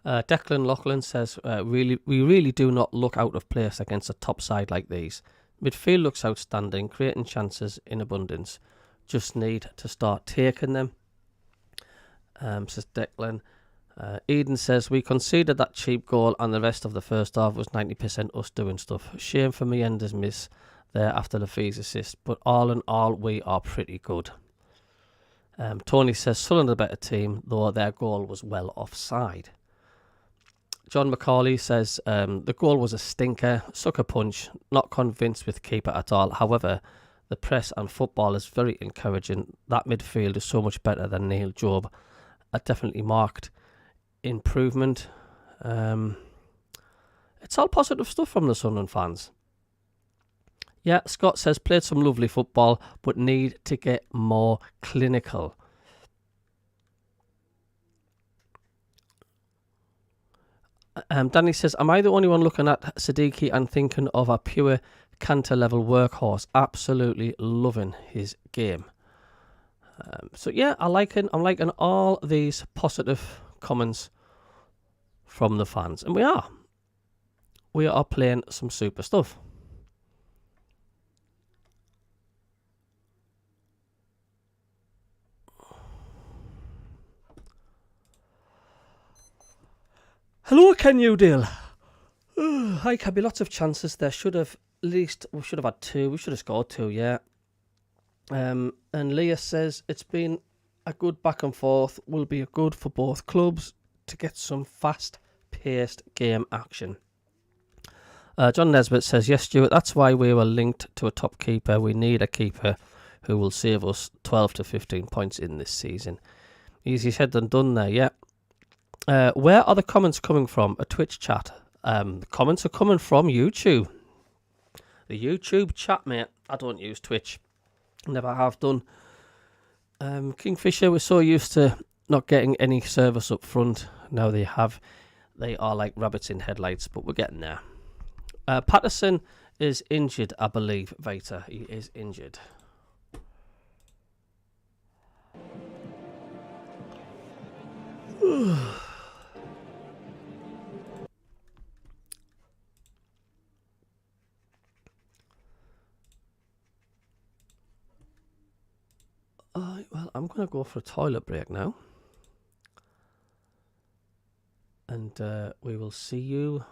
Declan Loughlin says, we really do not look out of place against a top side like these. Midfield looks outstanding, creating chances in abundance. Just need to start taking them, says Declan. Eden says, we conceded that cheap goal and the rest of the first half was 90% us doing stuff. Shame for Meyenda's miss there after the Fees assist, but all in all, we are pretty good. Tony says, Sunderland a better team, though their goal was well offside. John McCauley says, the goal was a stinker, sucker punch, not convinced with keeper at all. However, the press and football is very encouraging. That midfield is so much better than Neil Job. A definitely marked improvement. It's all positive stuff from the Sunderland fans. Yeah, Scott says, played some lovely football, but need to get more clinical. Danny says, am I the only one looking at Siddiqui and thinking of a pure Canter level workhorse? Absolutely loving his game. So yeah, I'm liking all these positive comments from the fans, and we are playing some super stuff. Hello, Ken Udale. Hi, Cabby. Lots of chances there. We should have had 2. We should have scored 2, yeah. And Leah says, it's been a good back and forth. Will be good for both clubs to get some fast-paced game action. John Nesbitt says, yes, Stuart, that's why we were linked to a top keeper. We need a keeper who will save us 12 to 15 points in this season. Easy said than done there, yeah. Where are the comments coming from? A Twitch chat. The comments are coming from YouTube. The YouTube chat, mate. I don't use Twitch. Never have done. Kingfisher was so used to not getting any service up front. Now they are like rabbits in headlights, but we're getting there. Patterson is injured, I believe, Vater. He is injured. Well, I'm going to go for a toilet break now. And we will see you.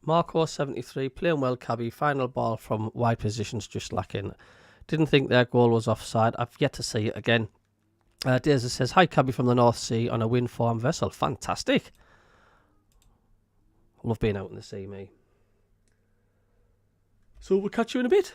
Marco 73, playing well, Cabby. Final ball from wide positions just lacking. Didn't think their goal was offside. I've yet to see it again. Daisy says, hi, Cabby from the North Sea on a wind farm vessel. Fantastic. Love being out in the sea, me. So we'll catch you in a bit.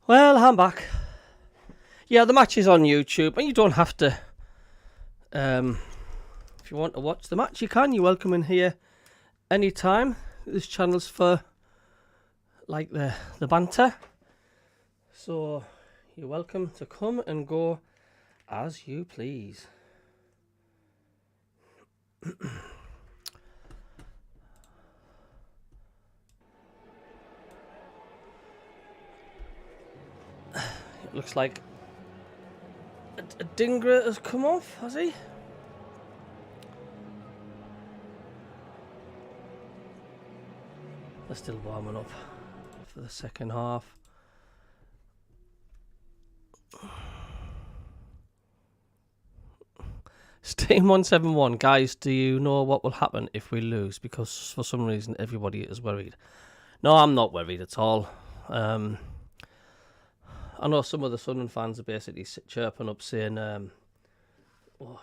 Well, I'm back. Yeah, the match is on YouTube, and you don't have to. If you want to watch the match, you can. You're welcome in here anytime. This channel's for like the banter, so you're welcome to come and go as you please. It looks like a Dingra has come off, has he? They're still warming up for the second half. Steam 171, guys, do you know what will happen if we lose? Because for some reason everybody is worried. No, I'm not worried at all. I know some of the Sunderland fans are basically chirping up saying, oh,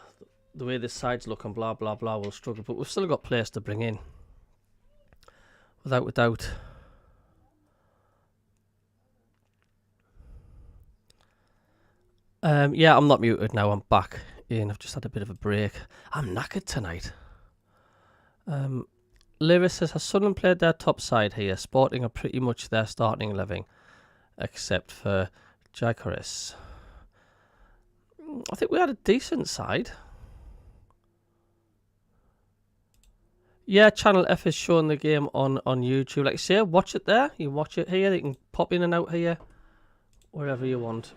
the way this side's looking, blah, blah, blah, we'll struggle. But we've still got players to bring in. Without a doubt. Yeah, I'm not muted now. I'm back in. I've just had a bit of a break. I'm knackered tonight. Lyris says, has Sunderland played their top side here? Sporting are pretty much their starting 11, except for Jacaris. I think we had a decent side. Yeah, Channel F is showing the game on YouTube. Like I say, watch it there. You watch it here. You can pop in and out here, wherever you want.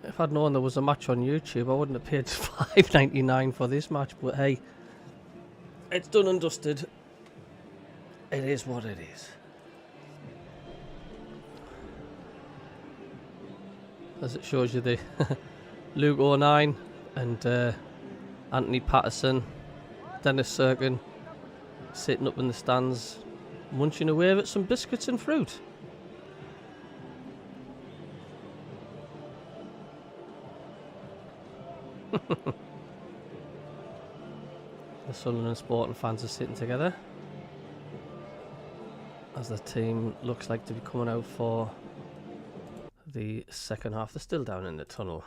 If I'd known there was a match on YouTube, I wouldn't have paid $5.99 for this match. But hey, it's done and dusted. It is what it is. As it shows you the Luke 09 and Anthony Patterson, Dennis Serkin sitting up in the stands munching away at some biscuits and fruit. The Sunderland Sporting fans are sitting together as the team looks like to be coming out for the second half. They're still down in the tunnel.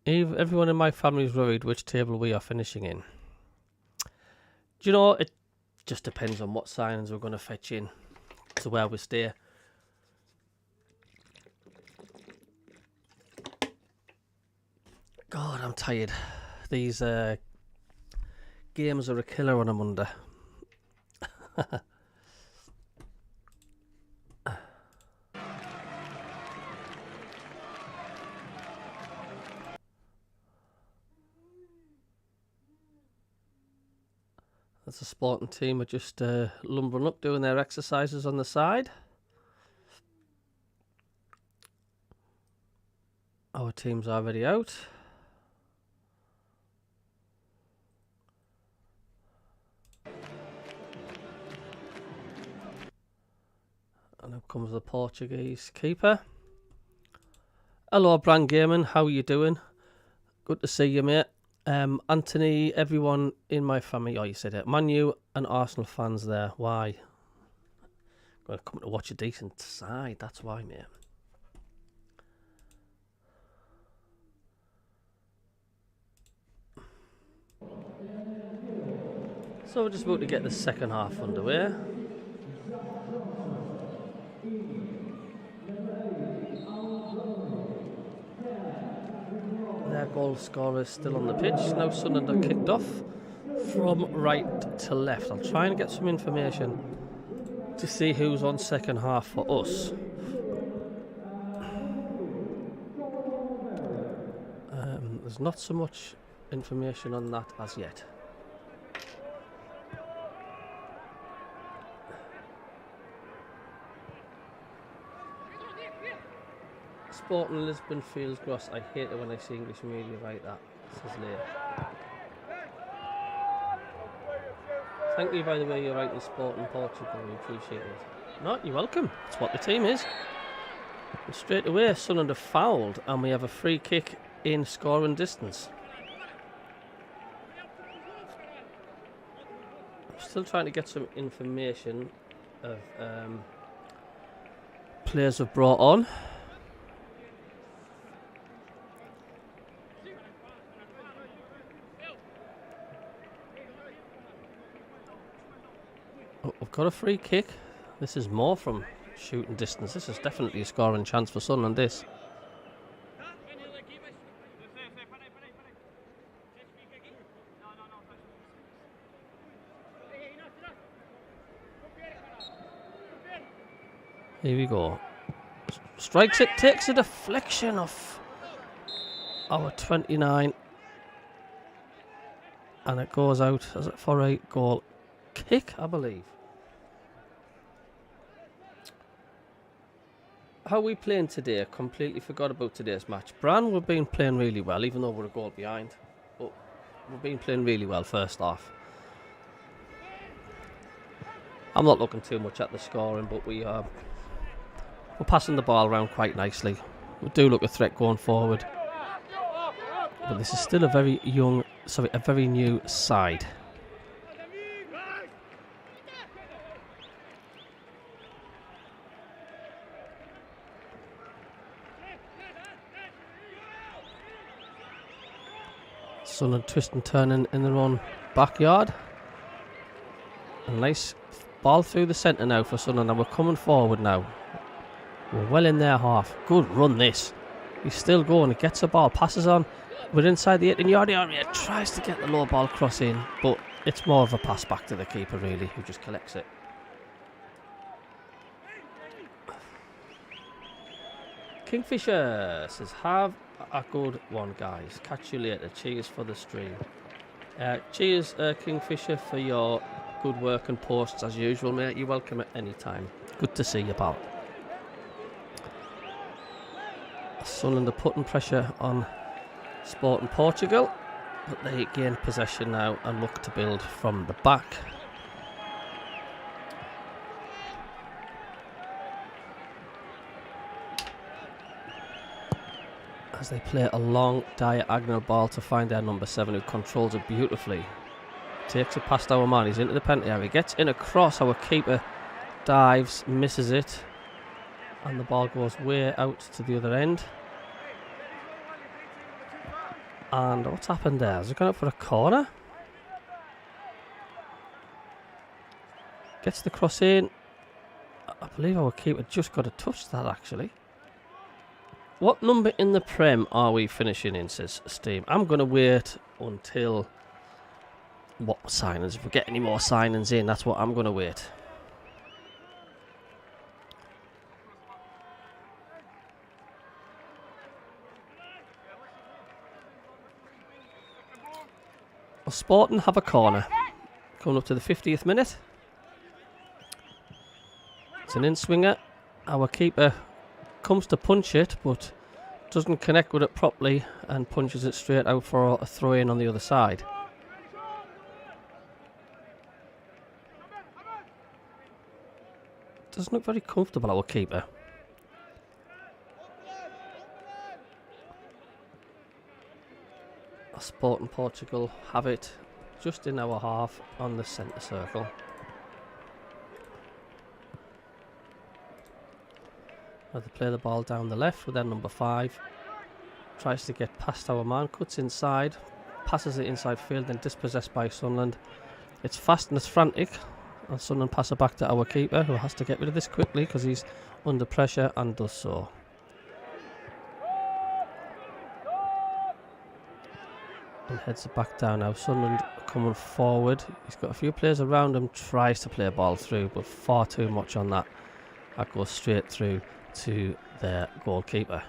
Everyone in my family is worried which table we are finishing in. Do you know, it just depends on what signings we're going to fetch in to where we stay. God, I'm tired. These games are a killer on a Monday. That's the Sporting team are just lumbering up, doing their exercises on the side. Our team's already out. And up comes the Portuguese keeper. Hello, Brand Gaming. How are you doing? Good to see you, mate. Anthony, everyone in my family. Oh, you said it. Man U and Arsenal fans there. Why? Going to come to watch a decent side. That's why, mate. So we're just about to get the second half underway. Their goal scorer is still on the pitch. Now Sunderland are kicked off from right to left. I'll try and get some information to see who's on second half for us. There's not so much information on that as yet. Sporting Lisbon Fields Gross. I hate it when I see English media write that, says Leah. Thank you, by the way, you're writing Sporting Portugal. We appreciate it. No, you're welcome. That's what the team is. And straight away, Sunderland are fouled, and we have a free kick in scoring distance. Still trying to get some information of players we've brought on. Oh, we've got a free kick. This is more from shooting distance. This is definitely a scoring chance for Sunderland, this. Here we go. Strikes it, takes a deflection off our 29. And it goes out as it for a goal kick, I believe. How are we playing today? I completely forgot about today's match. Bran, we've been playing really well, even though we're a goal behind. But we've been playing really well first half. I'm not looking too much at the scoring, but we're passing the ball around quite nicely. We do look a threat going forward. But this is still a very new side. Sunderland twist and turning in their own backyard. A nice ball through the centre now for Sunderland, and we're coming forward now. We're well in their half. Good run this. He's still going. He gets the ball, passes on. We're inside the 18-yard area. Tries to get the low ball cross in, but it's more of a pass back to the keeper really, who just collects it. Kingfisher says, have a good one, guys. Catch you later. Cheers for the stream. Cheers, Kingfisher, for your good work and posts as usual, mate. You're welcome at any time. Good to see you, pal. Sunderland are putting pressure on Sporting Portugal, but they gain possession now and look to build from the back. As they play a long diagonal ball to find their number 7, who controls it beautifully. Takes it past our man, he's into the penalty area, gets in across, our keeper dives, misses it, and the ball goes way out to the other end. And what's happened there? Has it gone up for a corner? Gets the cross in. I believe our keeper just got a touch that actually. What number in the Prem are we finishing in, says Steve. I'm going to wait until what signings. If we get any more signings in, that's what I'm going to wait. Well, Sporting have a corner. Coming up to the 50th minute. It's an in-swinger. Our keeper comes to punch it, but doesn't connect with it properly and punches it straight out for a throw-in on the other side. Doesn't look very comfortable, our keeper. Sporting Portugal have it just in our half on the centre circle. Now they play the ball down the left with their number 5. Tries to get past our man, cuts inside, passes it inside field, then dispossessed by Sunderland. It's fast and it's frantic, and Sunderland pass it back to our keeper, who has to get rid of this quickly because he's under pressure and does so. And heads it back down now. Sunderland coming forward. He's got a few players around him, tries to play a ball through, but far too much on that. That goes straight through to their goalkeeper.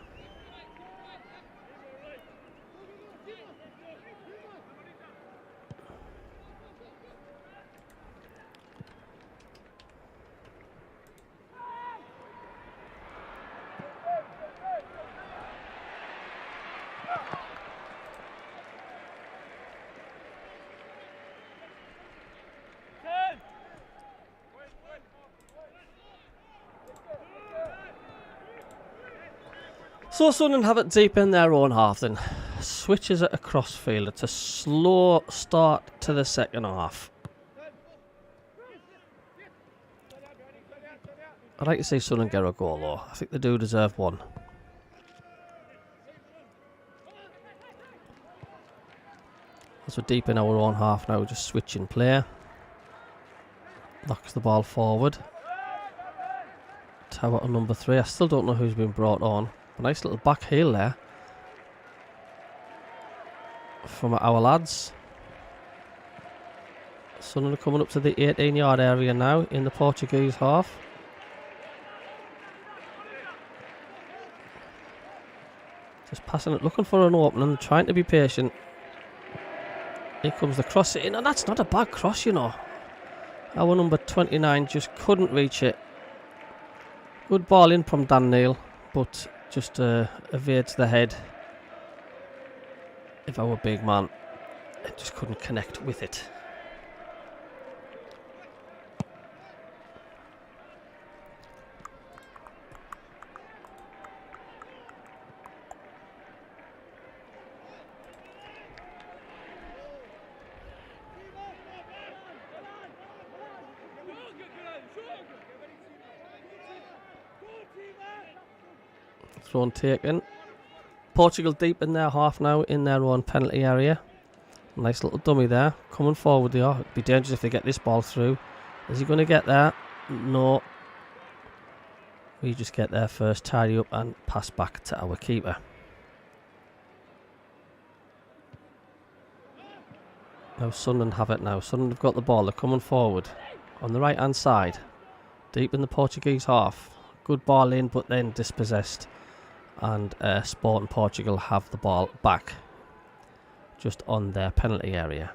So Sunderland have it deep in their own half, then switches it across field. It's a slow start to the second half. I'd like to see Sunderland get a goal though. I think they do deserve one. As we're deep in our own half now, just switching play. Knocks the ball forward. Tower on number 3. I still don't know who's been brought on. A nice little back heel there from our lads. Sunderland coming up to the 18-yard area now in the Portuguese half. Just passing it, looking for an opening, trying to be patient. Here comes the cross in, and that's not a bad cross, you know. Our number 29 just couldn't reach it. Good ball in from Dan Neil, but just evades the head of our big man. It just couldn't connect with it. Thrown taken. Portugal deep in their half now, in their own penalty area. Nice little dummy there. Coming forward they are. It'd be dangerous if they get this ball through. Is he going to get there? No. We just get there first, tidy up and pass back to our keeper. Now Sunderland have it now. Sunderland have got the ball. They're coming forward on the right hand side. Deep in the Portuguese half. Good ball in, but then dispossessed. And Sporting Portugal have the ball back just on their penalty area.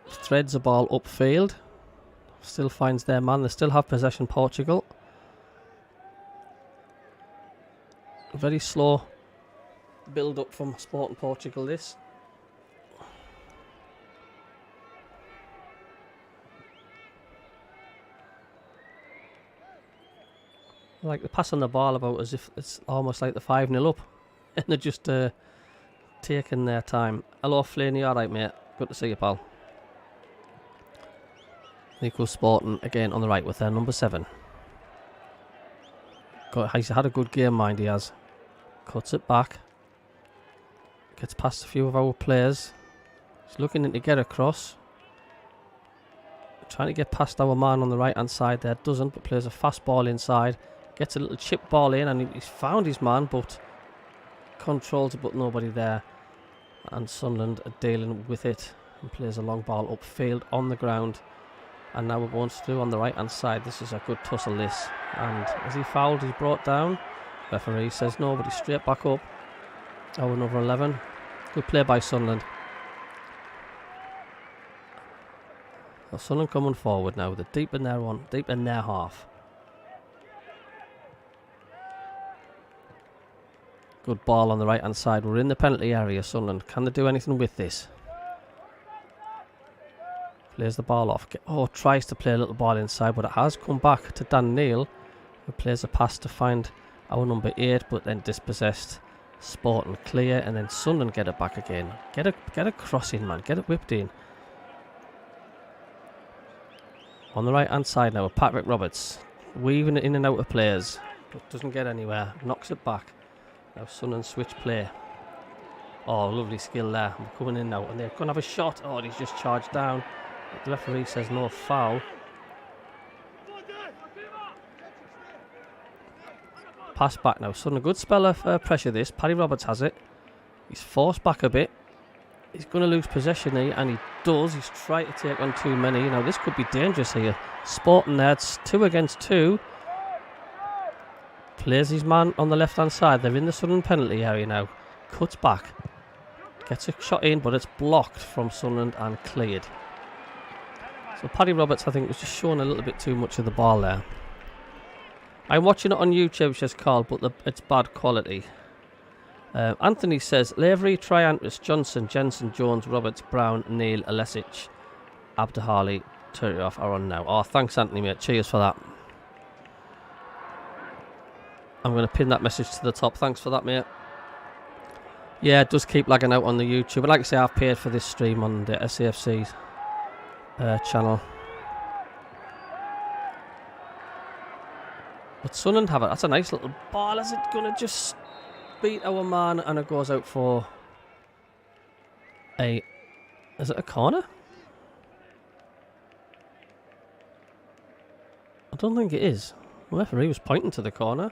Threads the ball upfield. Still finds their man. They still have possession, Portugal. Very slow build up from Sporting Portugal this. Like they're passing the ball about as if it's almost like the 5-0 up. And they're just taking their time. Hello Flynn, you alright mate? Good to see you pal. Nico Sporting again on the right with their number 7. He's had a good game, mind he has. Cuts it back. Gets past a few of our players. He's looking in to get across. Trying to get past our man on the right hand side there. Doesn't, but plays a fast ball inside. Gets a little chip ball in and he's found his man, but controls it, but nobody there. And Sunderland are dealing with it and plays a long ball upfield on the ground. And now we're going to do on the right hand side. This is a good tussle this. And as he fouled, he's brought down. Referee says no, but he's straight back up. Our number 11. Good play by Sunderland. Well, Sunderland coming forward now. They're deep in their half. Good ball on the right hand side. We're in the penalty area, Sunderland. Can they do anything with this? Plays the ball off. Tries to play a little ball inside, but it has come back to Dan Neil, who plays a pass to find our number 8, but then dispossessed. Sporting clear, and then Sunderland get it back again. Get a cross in, man. Get it whipped in. On the right hand side now, Patrick Roberts weaving it in and out of players, but doesn't get anywhere. Knocks it back. Now Sunderland switch play. Oh, lovely skill there. We're coming in now, and they're going to have a shot. Oh, he's just charged down. The referee says no foul. Pass back now. Sunderland, good spell of pressure this. Paddy Roberts has it. He's forced back a bit. He's going to lose possession here, and he does. He's tried to take on too many. Now this could be dangerous here. Sporting there. It's 2 against 2. Plays his man on the left hand side. They're in the Sunderland penalty area now. Cuts back. Gets a shot in, but it's blocked from Sunderland and cleared. So Paddy Roberts, I think, was just showing a little bit too much of the ball there. I'm watching it on YouTube, says Carl, but it's bad quality. Anthony says, Lavery, Triantis, Johnson, Jensen, Jones, Roberts, Brown, Neil, Alesic, Abdihali, Turioff are on now. Oh, thanks, Anthony, mate. Cheers for that. I'm going to pin that message to the top. Thanks for that, mate. Yeah, it does keep lagging out on the YouTube. But like I say, I've paid for this stream on the SAFC channel. But Sunderland have it. That's a nice little ball. Is it going to just beat our man? And it goes out for a... Is it a corner? I don't think it is. The referee was pointing to the corner.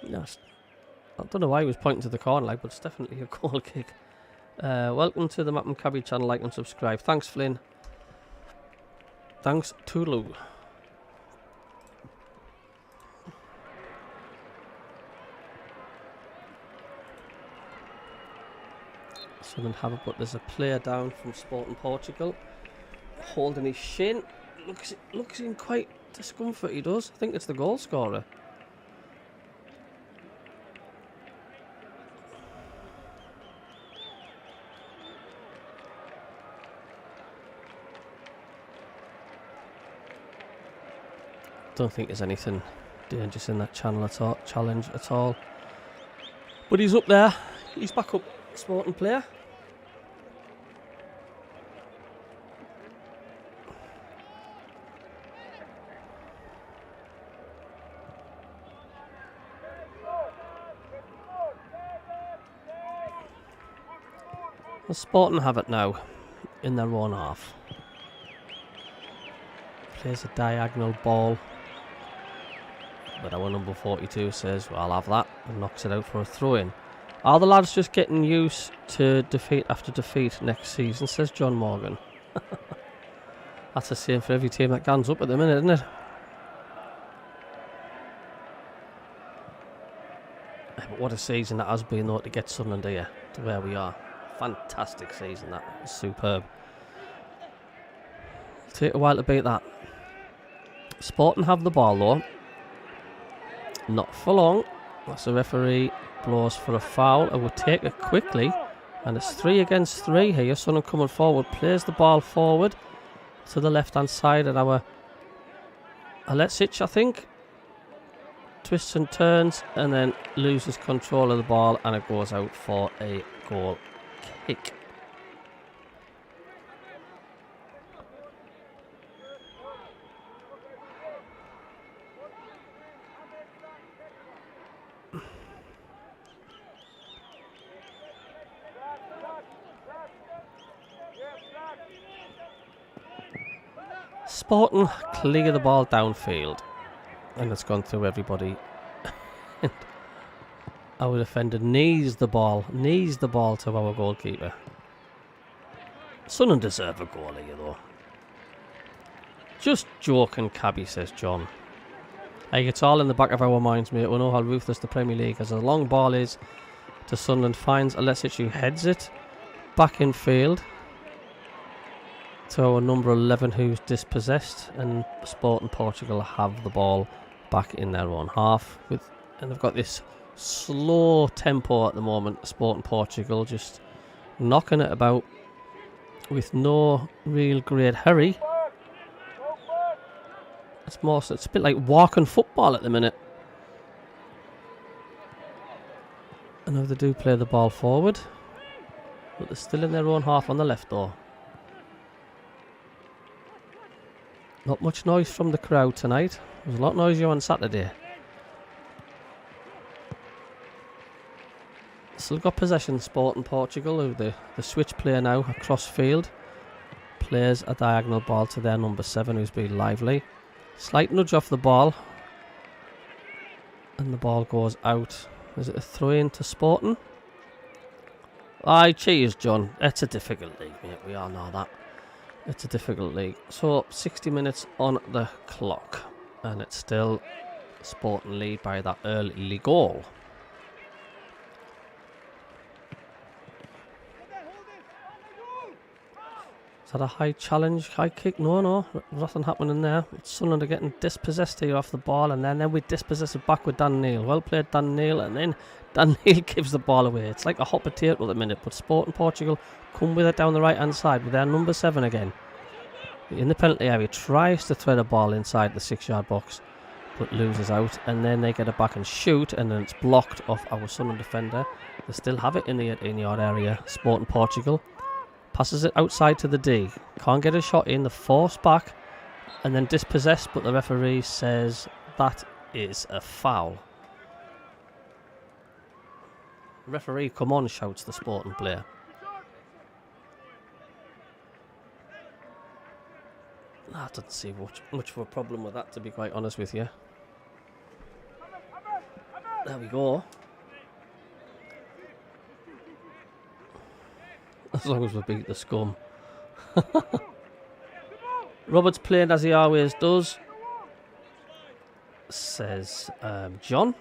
Yes. I don't know why he was pointing to the corner, like, but it's definitely a goal kick. Welcome to the MACKEM CABBIE channel. Like and subscribe. Thanks, Flynn. Thanks, Tulu. Sunderland have it, but there's a player down from Sporting Portugal holding his shin. Looks in quite discomfort, he does. I think it's the goal scorer. Don't think there's anything dangerous in that challenge at all. But he's up there. He's back up, Sporting player. The Sporting have it now in their own half. Plays a diagonal ball. But our number 42 says, well, I'll have that, and knocks it out for a throw-in. Are the lads just getting used to defeat after defeat next season, says John Morgan. That's the same for every team that guns up at the minute, isn't it? But what a season that has been, though, to get Sunderland here to where we are. Fantastic season, that is superb. It'll take a while to beat that. Sporting have the ball, though. Not for long. That's the referee blows for a foul. I will take it quickly. And it's 3 against 3 here. Sunderland coming forward. Plays the ball forward to the left-hand side. And our Alexic, I think, twists and turns and then loses control of the ball. And it goes out for a goal kick. Sporting clear the ball downfield, and it's gone through everybody. And our defender knees the ball to our goalkeeper. Sunderland deserve a goal here, though. Just joking, Cabby, says John. Hey, it's all in the back of our minds, mate. We know how ruthless the Premier League is. A long ball is to Sunderland, finds Alexic, who heads it back in field to our number 11, who's dispossessed, and Sporting Portugal have the ball back in their own half, and they've got this slow tempo at the moment. Sporting Portugal just knocking it about with no real great hurry. It's a bit like walking football at the minute. I know they do play the ball forward, but they're still in their own half on the left, though. Not much noise from the crowd tonight. It was a lot noisier on Saturday. Still got possession, Sporting Portugal, who the switch player now across field. Plays a diagonal ball to their number 7, who's been lively. Slight nudge off the ball. And the ball goes out. Is it a throw-in to Sporting? Aye, cheers, John. It's a difficult league, mate. We all know that. It's a difficult league. So, 60 minutes on the clock. And it's still Sporting lead by that early goal. Is that a high challenge, high kick? No. Nothing happening there. Sunderland are getting dispossessed here off the ball. And then we dispossess it back with Dan Neil. Well played, Dan Neil. And then Dan Neil gives the ball away. It's like a hot potato at the minute. But Sporting Portugal come with it down the right-hand side with their number 7 again. In the penalty area, tries to thread a ball inside the 6-yard box. but loses out, and then they get it back and shoot, and then it's blocked off our Sunderland defender. They still have it in the 18-yard area. Sporting Portugal passes it outside to the D. Can't get a shot in. The force back and then dispossessed, but the referee says that is a foul. Referee, come on, shouts the Sporting player. I don't see much of a problem with that, to be quite honest with you. There we go. As long as we beat the scum. Robert's playing as he always does, says John.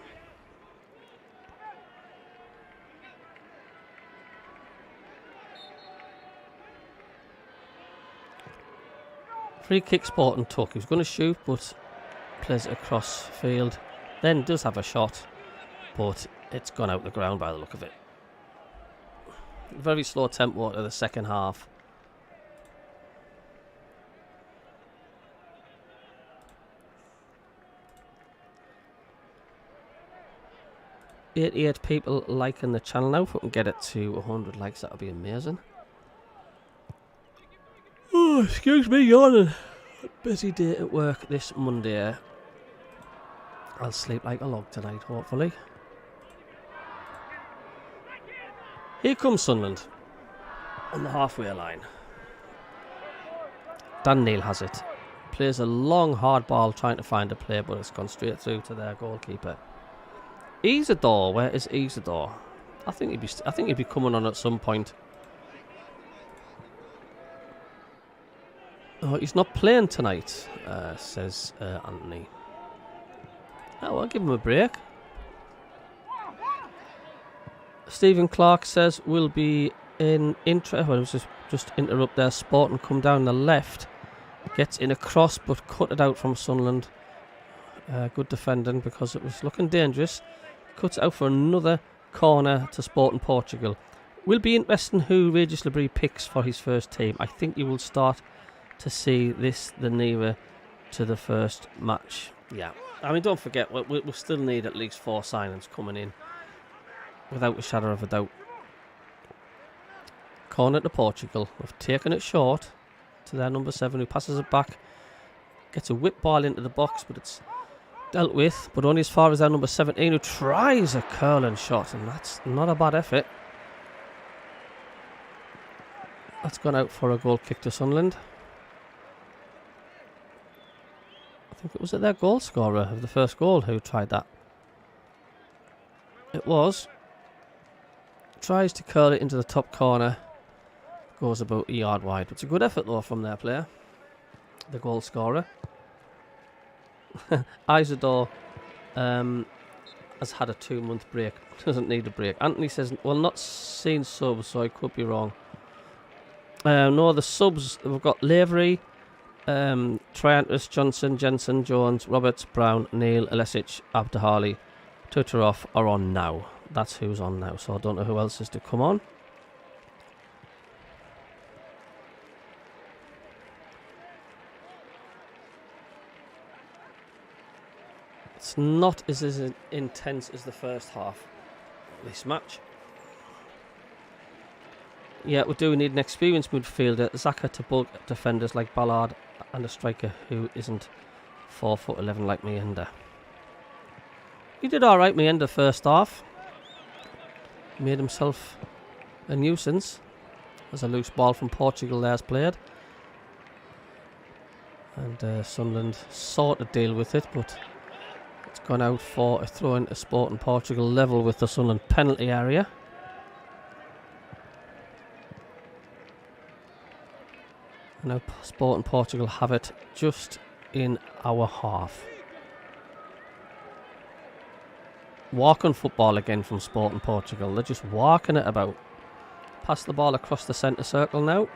Free kick, Sporting took. He was going to shoot, but plays it across field. Then does have a shot, but it's gone out the ground by the look of it. Very slow tempo to the second half. .88 people liking the channel now. If we can get it to 100 likes, that would be amazing. Oh, excuse me, yawning. Busy day at work this Monday. I'll sleep like a log tonight, hopefully. Here comes Sunderland on the halfway line. Dan Neil has it. Plays a long, hard ball trying to find a play, but it's gone straight through to their goalkeeper. Isidore, where is Isidore? I think he'd be coming on at some point. Oh, he's not playing tonight, says Anthony. Oh, I'll give him a break. Stephen Clark says we'll be in interest. Well, it was just interrupt their sport and come down the left. Gets in a cross, but cut it out from Sunderland. Good defending because it was looking dangerous. Cuts it out for another corner to Sporting Portugal. Will be interesting who Regis Labrie picks for his first team. I think you will start to see this the nearer to the first match. Yeah, I mean, don't forget, we'll still need at least 4 signings coming in, without a shadow of a doubt. Corner to Portugal. We've taken it short to their number 7, who passes it back. Gets a whip ball into the box, but it's dealt with, but only as far as their number 17, who tries a curling shot, and that's not a bad effort. That's gone out for a goal kick to Sunderland. I think it was their goal scorer of the first goal who tried that. It was. Tries to curl it into the top corner. Goes about a yard wide. It's a good effort though from their player, the goal scorer. Isidore has had a 2-month break. Doesn't need a break. Anthony says, well, not seen subs, so I could be wrong. No, the subs, we've got Lavery, Triantus, Johnson, Jensen, Jones, Roberts, Brown, Neil, Elesic, Abdahali, Tutarov are on now. That's who's on now, so I don't know who else is to come on. It's not as intense as the first half of this match. Yeah, we do need an experienced midfielder, Xhaka to bulk defenders like Ballard, and a striker who isn't 4'11" like Meander. He did alright, Meander, first half. Made himself a nuisance. There's a loose ball from Portugal there's played. And Sunderland sort of deal with it, but it's gone out for a throw into Sporting Portugal, level with the Sunderland penalty area. Now Sporting Portugal have it just in our half. Walking football again from Sporting Portugal. They're just walking it about. Pass the ball across the centre circle now.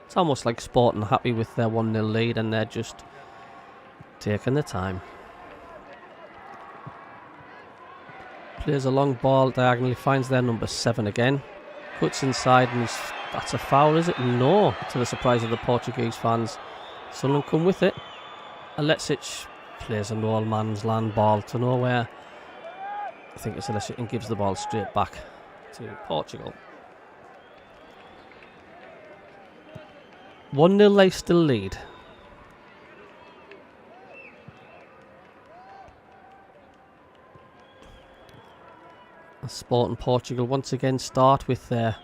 It's almost like Sporting happy with their 1-0 lead and they're just taking the time. Plays a long ball diagonally, finds their number 7 again. Cuts inside and that's a foul, is it? No, to the surprise of the Portuguese fans. Sunderland come with it. Alesic plays a no man's land ball to nowhere. I think it's Alesic and gives the ball straight back to Portugal. 1-0 they still lead. Sporting Portugal once again start with their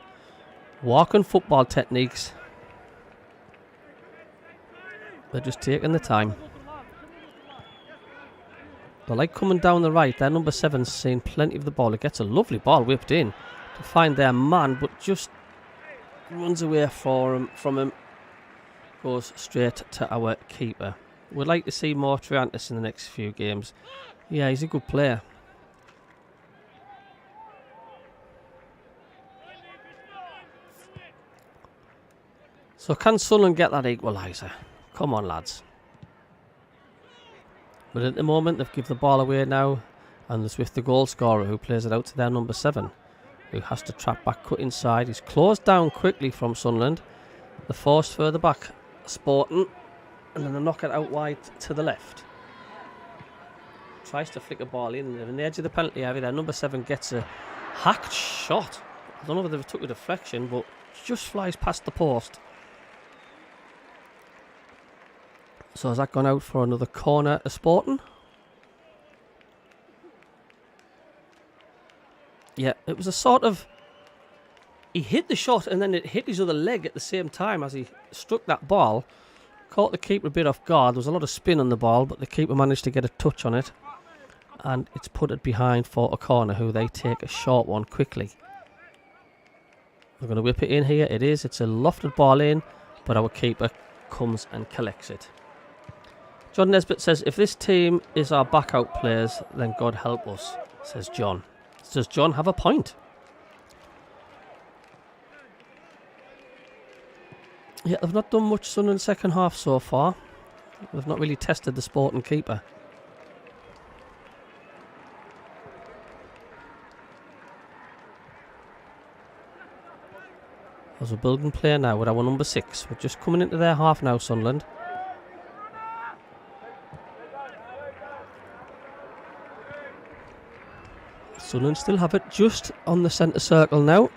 walking football techniques. They're just taking the time. They like coming down the right. Their number 7's seen plenty of the ball. It gets a lovely ball whipped in to find their man, but just runs away from him. Goes straight to our keeper. We'd like to see more Triantis in the next few games. Yeah, he's a good player. So can Sunderland get that equaliser? Come on, lads. But at the moment, they've given the ball away now. And it's with the goal scorer who plays it out to their number 7. Who has to trap back, cut inside. He's closed down quickly from Sunderland. The force further back, Sporting. And then they knock it out wide to the left. Tries to flick a ball in. They're on the edge of the penalty area. Their number 7 gets a hacked shot. I don't know whether they took a deflection, but just flies past the post. So has that gone out for another corner of Sporting? Yeah, it was a sort of... He hit the shot and then it hit his other leg at the same time as he struck that ball. Caught the keeper a bit off guard. There was a lot of spin on the ball, but the keeper managed to get a touch on it. And it's put it behind for a corner, who they take a short one quickly. We're going to whip it in here. It is. It's a lofted ball in, but our keeper comes and collects it. John Nesbitt says, if this team is our back-out players, then God help us, says John. Does John have a point? Yeah, they've not done much Sunderland second half so far. They've not really tested the Sporting keeper. As we're building play now with our number 6. We're just coming into their half now, Sunderland. Sunderland still have it just on the centre circle now.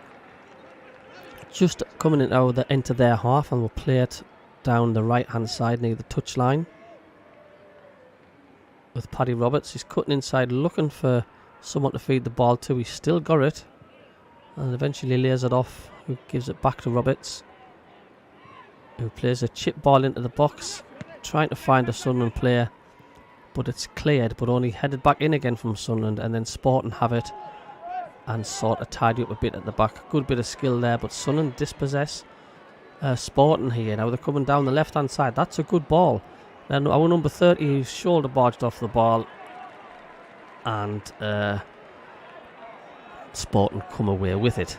Just coming in now, they enter their half and we'll play it down the right hand side near the touchline. With Paddy Roberts, he's cutting inside looking for someone to feed the ball to. He's still got it. And eventually lays it off, who gives it back to Roberts. Who plays a chip ball into the box, trying to find a Sunderland player. But it's cleared, but only headed back in again from Sunderland, and then Sporting have it and sort of tidy up a bit at the back. Good bit of skill there, but Sunderland dispossess Sporting here. Now they're coming down the left hand side. That's a good ball. Then our number 30, who's shoulder barged off the ball, and Sporting come away with it.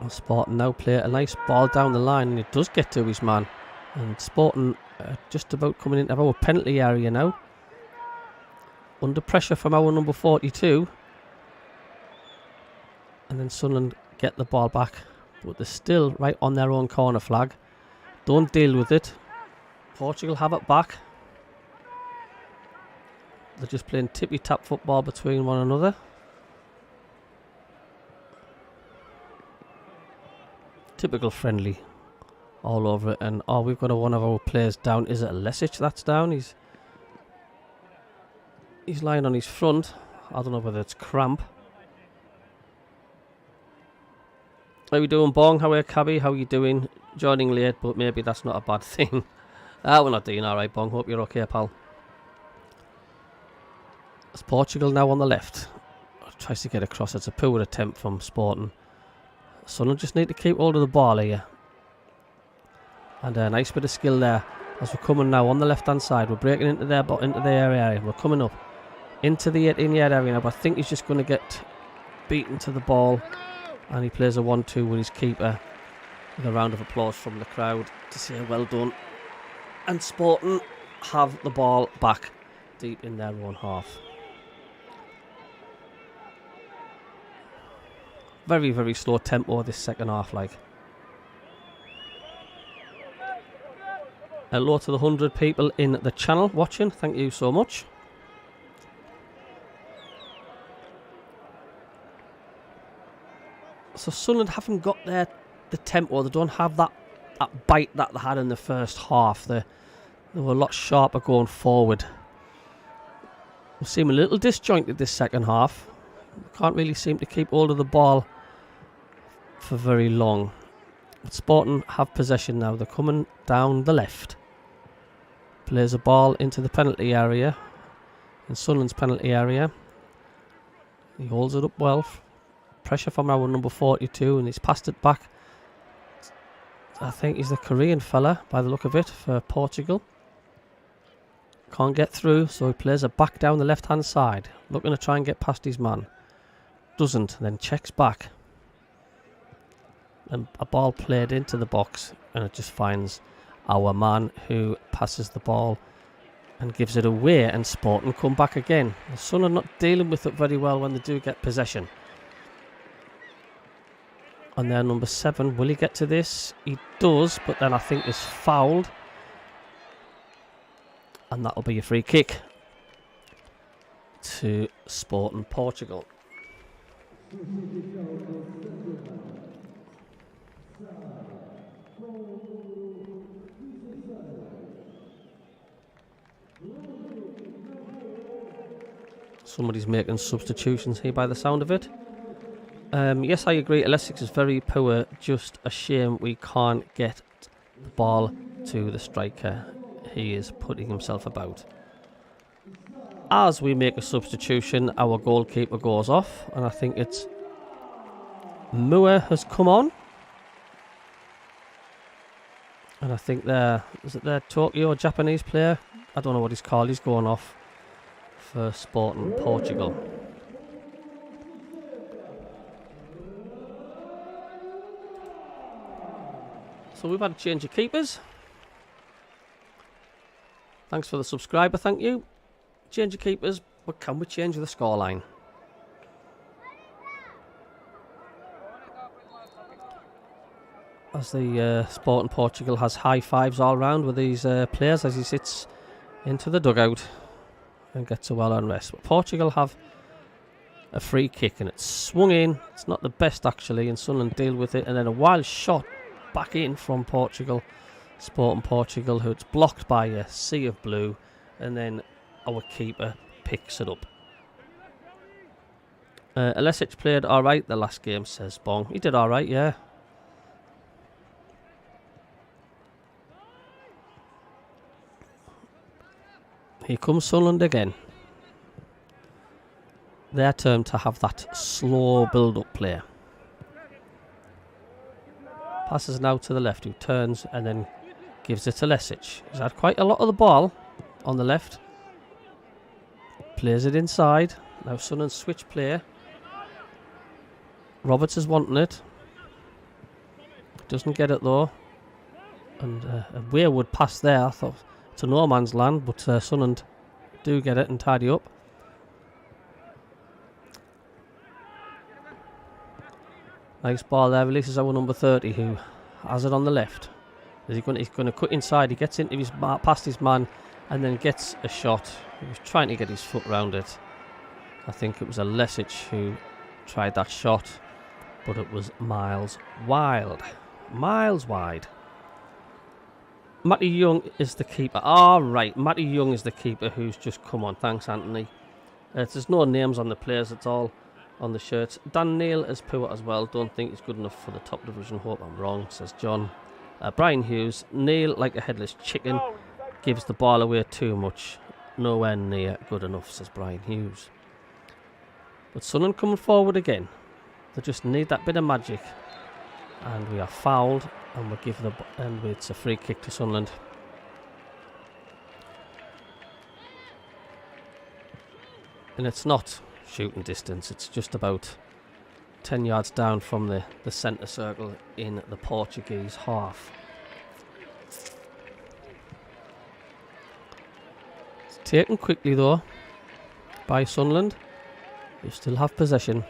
Sporting now play a nice ball down the line, and it does get to his man. And Sporting just about coming into our penalty area now. Under pressure from our number 42. And then Sunderland get the ball back. But they're still right on their own corner flag. Don't deal with it. Portugal have it back. They're just playing tippy-tap football between one another. Typical friendly all over it. And we've got one of our players down. Is it Alesic that's down? He's lying on his front. I don't know whether it's cramp. How we doing, Bong? How are you, Cabby? How are you doing? Joining late, but maybe that's not a bad thing. We're not doing alright, Bong. Hope you're okay, pal. It's Portugal now on the left. Tries to get across. It's a poor attempt from Sporting. Sunderland just need to keep hold of the ball here. And a nice bit of skill there. As we're coming now on the left hand side. We're breaking into their area. We're coming up into the 18-yard area now. But I think he's just going to get beaten to the ball. And he plays a 1-2 with his keeper. With a round of applause from the crowd to say well done. And Sporting have the ball back deep in their own half. very, very slow tempo this second half, like. Hello to the 100 people in the channel watching. Thank you so much. So Sunderland haven't got the tempo. They don't have that bite that they had in the first half. They were a lot sharper going forward. They seem a little disjointed this second half. Can't really seem to keep hold of the ball for very long. But Sporting have possession now. They're coming down the left. Plays a ball into the penalty area. In Sunderland's penalty area. He holds it up well. Pressure from our number 42, and he's passed it back. I think he's the Korean fella by the look of it for Portugal. Can't get through, so he plays it back down the left hand side, looking to try and get past his man. Doesn't, then checks back. And a ball played into the box, and it just finds our man, who passes the ball and gives it away, and Sporting come back again. The Sun are not dealing with it very well when they do get possession. And their number 7, will he get to this? He does, but then I think is fouled. And that'll be a free kick to Sporting Portugal. Somebody's making substitutions here by the sound of it. Yes, I agree. Elesic is very poor. Just a shame we can't get the ball to the striker. He is putting himself about. As we make a substitution, our goalkeeper goes off, and I think it's Mua has come on. And I think is it their Tokyo Japanese player? I don't know what he's called. He's going off for Sporting Portugal. So we've had a change of keepers. Thanks for the subscriber, thank you. Change of keepers, but can we change the scoreline? As the Sporting Portugal has high fives all round with these players as he sits into the dugout and gets a well-earned rest. But Portugal have a free kick and it's swung in. It's not the best actually, and Sunderland deal with it, and then a wild shot back in from Portugal. Sporting Portugal, who it's blocked by a sea of blue, and then our keeper picks it up. Elesic played alright the last game, says Bong. He did alright, yeah. Here comes Sunderland again. Their turn to have that slow build-up play. Passes now to the left, who turns and then gives it to Elesic. He's had quite a lot of the ball on the left. Plays it inside. Now Sunderland switch play. Roberts is wanting it. Doesn't get it though. And a wayward pass there. I thought it's a no man's land, but Sunderland do get it and tidy up. Nice ball there. Releases our number 30, who has it on the left. He's going to cut inside. He gets into his past his man, and then gets a shot. He was trying to get his foot round it. I think it was Elesic who tried that shot, but it was miles wide. Miles wide. Matty Young is the keeper. Right, Matty Young is the keeper who's just come on. Thanks, Anthony. There's no names on the players. It's all on the shirts. Dan Neil is poor as well. Don't think he's good enough for the top division. Hope I'm wrong, says John. Brian Hughes. Neil, like a headless chicken, gives the ball away too much. Nowhere near good enough, says Brian Hughes. But Sunderland coming forward again. They just need that bit of magic. And we are fouled, and it's a free kick to Sunderland. And it's not shooting distance, it's just about 10 yards down from the centre circle in the Portuguese half. It's taken quickly though by Sunderland. You still have possession.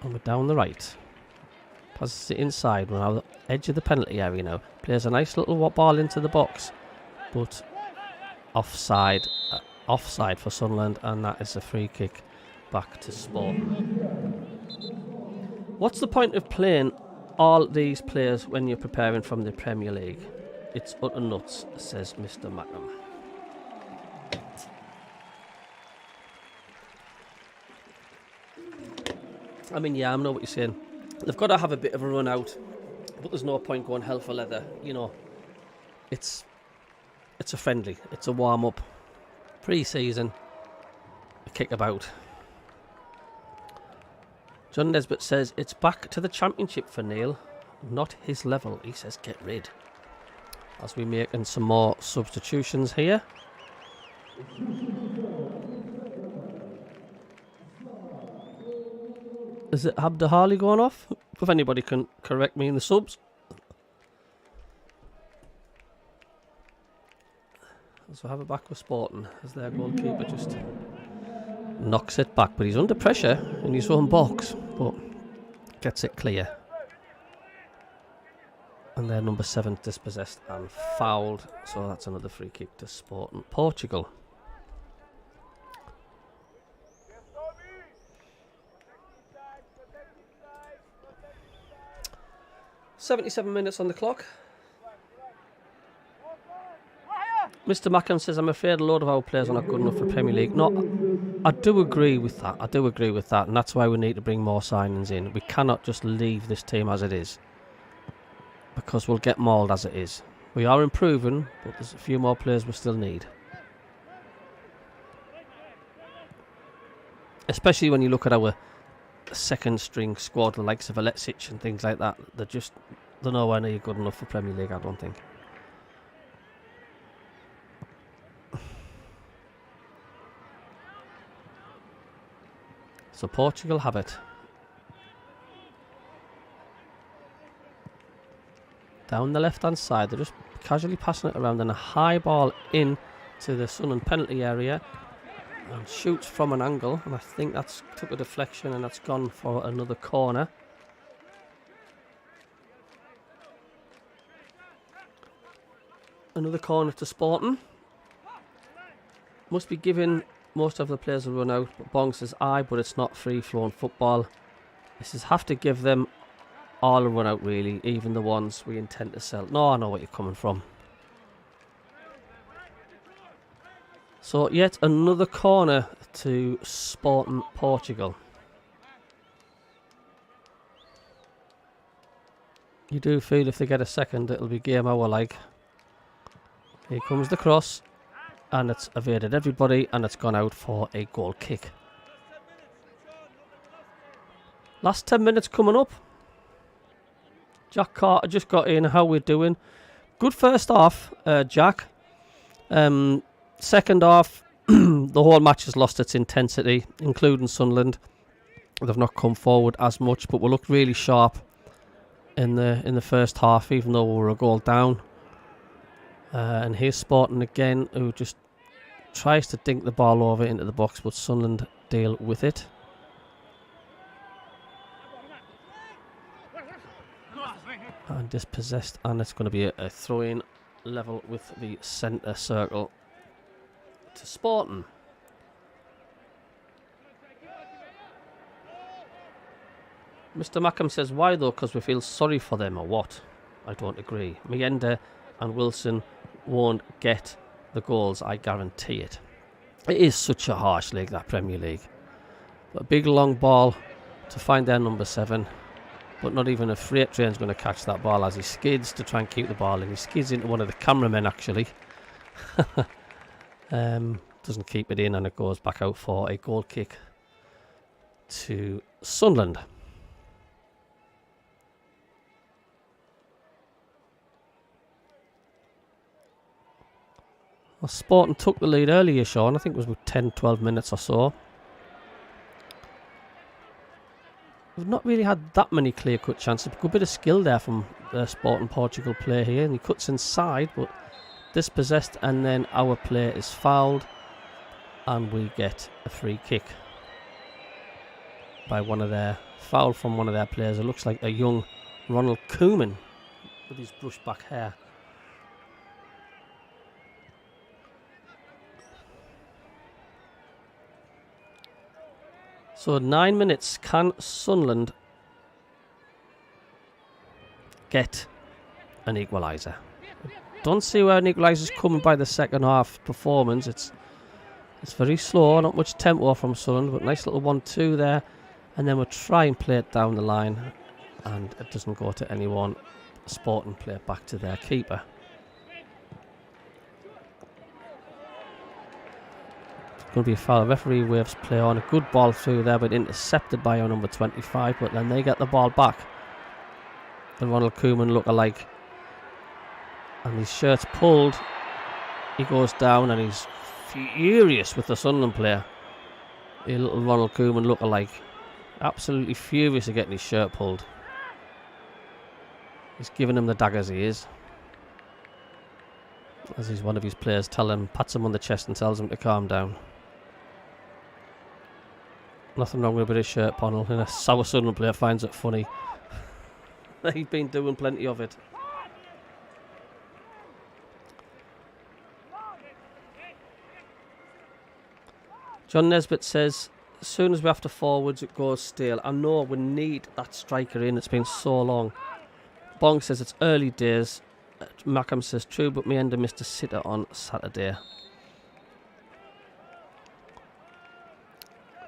And we're down the right. Passes it inside. We're on the edge of the penalty area now. Plays a nice little ball into the box. But offside. Offside for Sunderland. And that is a free kick back to Sport. What's the point of playing all these players when you're preparing from the Premier League? It's utter nuts, says Mr. MACKEM. I mean, yeah, I know what you're saying. They've got to have a bit of a run out, but there's no point going hell for leather. You know, it's a friendly, it's a warm up, pre-season, a kick about. John Nesbitt says it's back to the Championship for Neil, not his level. He says get rid. As we making some more substitutions here. Is it Abda Harley going off? If anybody can correct me in the subs. So have it back with Sporting as their goalkeeper just knocks it back. But he's under pressure in his own box. But gets it clear. And their number 7 dispossessed and fouled. So that's another free kick to Sporting Portugal. "77 minutes on the clock. Mr. MACKEM says, I'm afraid a lot of our players are not good enough for Premier League. No, I do agree with that. I do agree with that. And that's why we need to bring more signings in. We cannot just leave this team as it is, because we'll get mauled as it is. We are improving, but there's a few more players we still need. Especially when you look at our second string squad, the likes of Alexic and things like that. They're nowhere near good enough for Premier League, I don't think. So Portugal have it. Down the left hand side, they're just casually passing it around, and a high ball in to the Sunderland penalty area, and shoots from an angle, and I think that's took a deflection and that's gone for another corner. Another corner to Sporting. Must be giving most of the players a run out, but Bong says aye, but it's not free flowing football. This is have to give them all a run out, really, even the ones we intend to sell. No, I know what you're coming from. So yet another corner to Sporting Portugal. You do feel if they get a second, it'll be game hour like. Here comes the cross, and it's evaded everybody, and it's gone out for a goal kick. Last 10 minutes coming up. Jack Carter just got in. How we're doing? Good first half, Jack. Second half, the whole match has lost its intensity, including Sunderland. They've not come forward as much, but we looked really sharp in the first half, even though we were a goal down. And here's Sporting again, who just tries to dink the ball over into the box, but Sunderland deal with it. And dispossessed, and it's going to be a throw-in level with the centre circle to Sporting. Mr. MACKEM says, why though? Because we feel sorry for them, or what? I don't agree. Mienda and Wilson won't get the goals, I guarantee it. It is such a harsh league, that Premier League. But a big long ball to find their number 7, but not even a freight train's going to catch that ball as he skids to try and keep the ball in. He skids into one of the cameramen, actually. Doesn't keep it in, and it goes back out for a goal kick to Sunderland. Well, Sporting took the lead earlier, Sean. I think it was about 10-12 minutes or so. We've not really had that many clear-cut chances. A good bit of skill there from the Sporting Portugal player here. And he cuts inside, but dispossessed, and then our player is fouled. And we get a free kick. by one of their foul from one of their players. It looks like a young Ronald Koeman with his brush back hair. So 9 minutes. Can Sunderland get an equaliser? Don't see where an equaliser's coming by the second half performance. It's very slow, not much tempo from Sunderland, but nice little 1-2 there. And then we'll try and play it down the line, and it doesn't go to anyone. Sporting play it back to their keeper. It's going to be a foul. Referee waves play on. A good ball through there, but intercepted by our number 25. But then they get the ball back. The Ronald Koeman look-alike. And his shirt's pulled. He goes down and he's furious with the Sunderland player. A little Ronald Koeman look-alike. Absolutely furious at getting his shirt pulled. He's giving him the daggers, he is. As he's one of his players pats him on the chest and tells him to calm down. Nothing wrong with a bit of shirt panel, and a sour Sunderland player finds it funny. They've been doing plenty of it. John Nesbitt says, as soon as we're after forwards, it goes stale. I know we need that striker in. It's been so long. Bong says it's early days. Mackham says true, but me and Mr. Sitter on Saturday.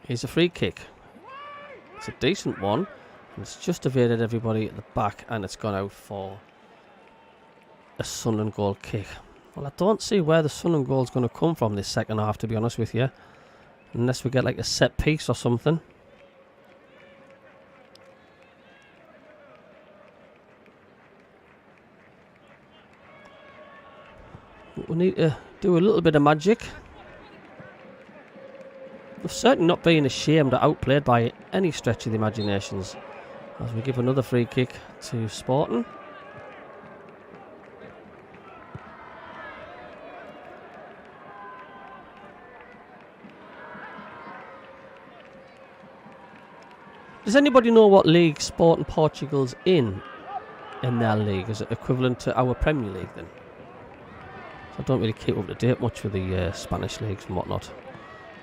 Here's a free kick. It's a decent one. And it's just evaded everybody at the back, and it's gone out for a Sunderland goal kick. Well, I don't see where the Sunderland goal is going to come from this second half, to be honest with you. Unless we get like a set piece or something. We need to do a little bit of magic. We're certainly not being ashamed or outplayed by any stretch of the imaginations. As we give another free kick to Sporting. Does anybody know what league Sporting Portugal's in their league? Is it equivalent to our Premier League then? So I don't really keep up to date much with the Spanish leagues and whatnot.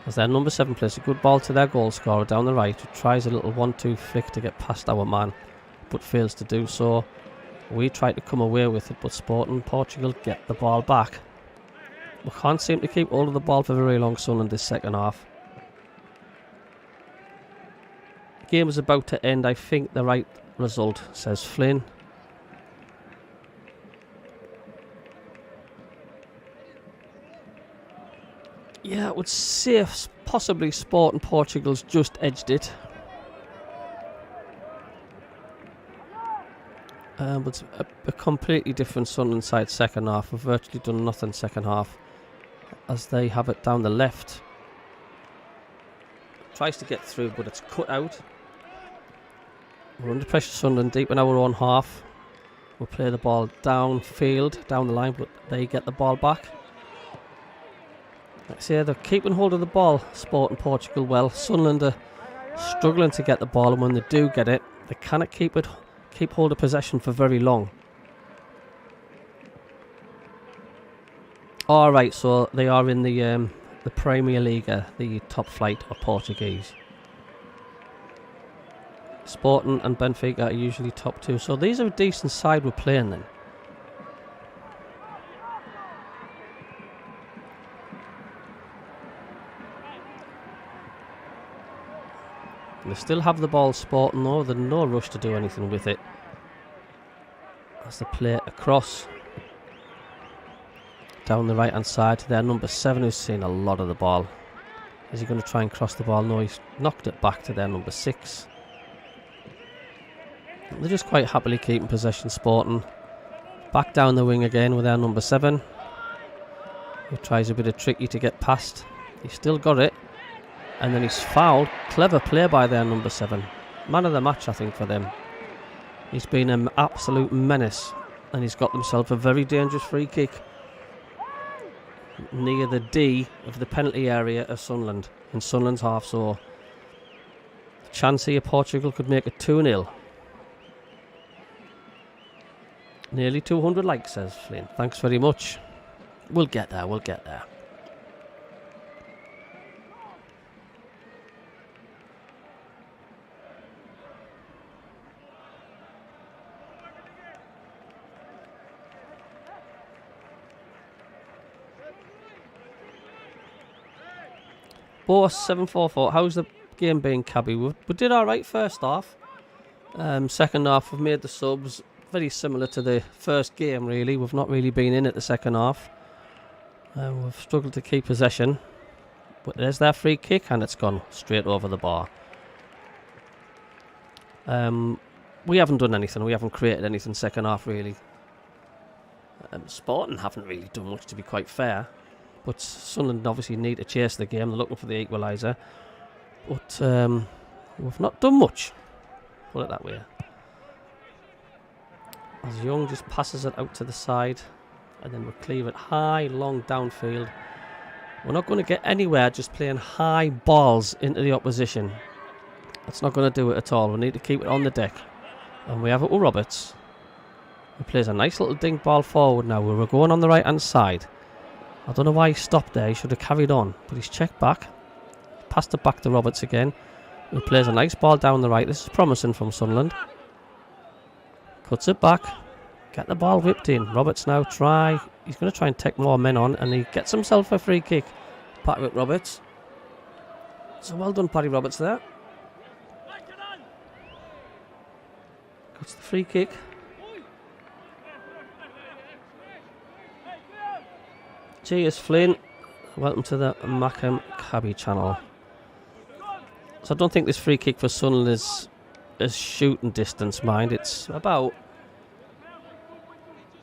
As their number 7 plays a good ball to their goal scorer down the right, who tries a little 1-2 flick to get past our man, but fails to do so. We try to come away with it, but Sporting Portugal get the ball back. We can't seem to keep hold of the ball for very long, Sunderland, this second half. Game is about to end. I think the right result, says Flynn. Yeah, I would say possibly Sporting Portugal's just edged it. But it's a completely different Sunderland side second half. We've virtually done nothing second half, as they have it down the left. Tries to get through, but it's cut out. We're under pressure, Sunderland, deep in our own half. We'll play the ball downfield, down the line, but they get the ball back. Like I say, they're keeping hold of the ball, Sporting Portugal, well. Sunderland are struggling to get the ball, and when they do get it, they cannot keep hold of possession for very long. Alright, so they are in the Premier League, the top flight of Portuguese. Sporting and Benfica are usually top 2, so these are a decent side we're playing then. They still have the ball, Sporting, though. There's no rush to do anything with it. As they play across down the right hand side to their number 7, who's seen a lot of the ball. Is he going to try and cross the ball? No, he's knocked it back to their number 6. They're just quite happily keeping possession, Sporting. Back down the wing again with their number 7, who tries a bit of tricky to get past. He's still got it. And then he's fouled. Clever play by their number 7. Man of the match, I think, for them. He's been an absolute menace. And he's got himself a very dangerous free kick near the D of the penalty area of Sunderland, in Sunderland's half. So chance here. Portugal could make it 2-0. Nearly 200 likes, says Flynn. Thanks very much. We'll get there, we'll get there. Boss 744. How's the game been, Cabby? We did alright first half. Second half, we've made the subs. Very similar to the first game, really. We've not really been in it the second half. We've struggled to keep possession. But there's their free kick, and it's gone straight over the bar. We haven't done anything. We haven't created anything second half, really. Sporting haven't really done much, to be quite fair. But Sunderland obviously need to chase the game. They're looking for the equaliser. But we've not done much. Put it that way. As Young just passes it out to the side. And then we cleave it high, long downfield. We're not going to get anywhere just playing high balls into the opposition. That's not going to do it at all. We need to keep it on the deck. And we have it with Roberts. He plays a nice little dink ball forward now. We were going on the right hand side. I don't know why he stopped there. He should have carried on. But he's checked back. Passed it back to Roberts again. He plays a nice ball down the right. This is promising from Sunderland. Cuts it back. Get the ball whipped in. Roberts now try. He's going to try and take more men on. And he gets himself a free kick. Patrick Roberts. So well done, Paddy Roberts there. Gets the free kick. Cheers, Flynn. Welcome to the MACKEM CABBIE channel. So I don't think this free kick for Sunderland is shooting distance, mind. It's about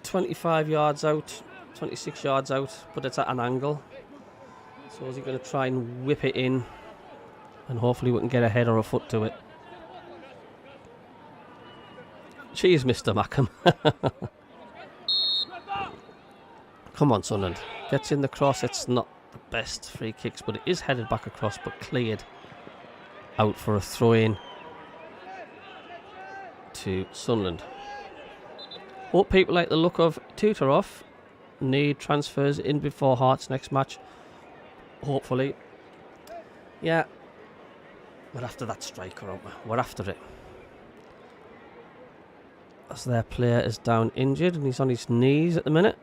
25 yards out, 26 yards out, but it's at an angle. So is he going to try and whip it in? And hopefully we can get a head or a foot to it. Cheers, Mr. MACKEM. Come on, Sunderland. Gets in the cross. It's not the best free kicks, but it is headed back across, but cleared out for a throw-in to Sunderland. Hope people like the look of Tutorov. Need transfers in before Hearts next match. Hopefully. Yeah. We're after that striker, aren't we? We're after it. As their player is down injured and he's on his knees at the minute.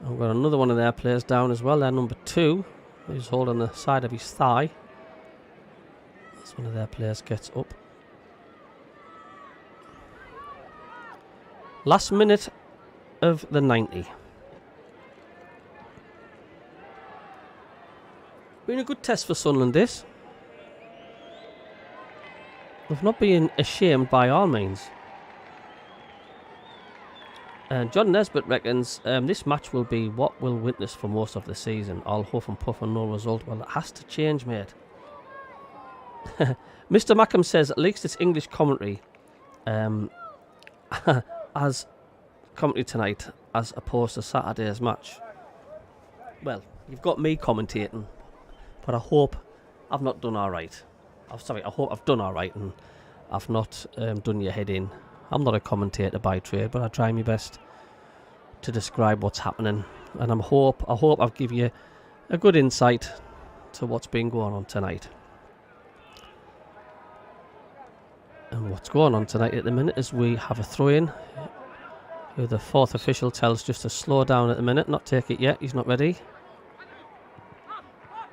I've got another one of their players down as well. They're number 2. He's holding the side of his thigh. As one of their players gets up. Last minute of the 90. Been a good test for Sunderland, this. We've not been ashamed by all means. And John Nesbitt reckons this match will be what we'll witness for most of the season. All huff and puff and no result. Well, it has to change, mate. Mr. MACKEM says at least it's English commentary as commentary tonight as opposed to Saturday's match. Well, you've got me commentating, but I hope I've not done alright. I hope I've done alright and I've not done your head in. I'm not a commentator by trade, but I try my best to describe what's happening. And I hope I'll give you a good insight to what's been going on tonight. And what's going on tonight at the minute is we have a throw-in. The fourth official tells just to slow down at the minute, not take it yet. He's not ready.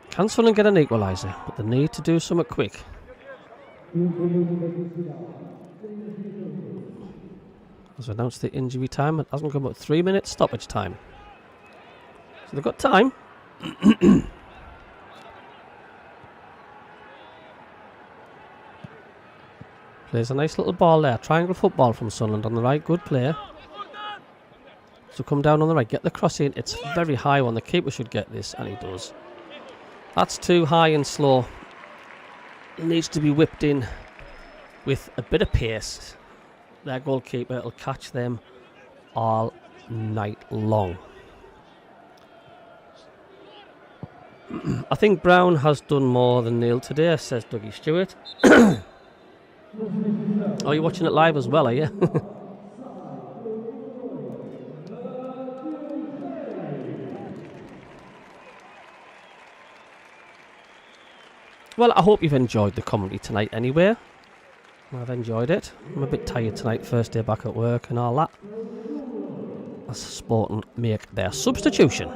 Can Sunderland get an equaliser? But they need to do something quick. As announced the injury time, it hasn't come up 3 minutes stoppage time. So they've got time. Plays a nice little ball there. Triangle football from Sunderland on the right. Good play. So come down on the right. Get the cross in. It's very high one. The keeper should get this, and he does. That's too high and slow. It needs to be whipped in with a bit of pace. Their goalkeeper will catch them all night long. I think Brown has done more than Neil today, says Dougie Stewart. Are you watching it live as well, are you? Well, I hope you've enjoyed the commentary tonight anyway. I've enjoyed it. I'm a bit tired tonight, first day back at work and all that. As Sporting make their substitution.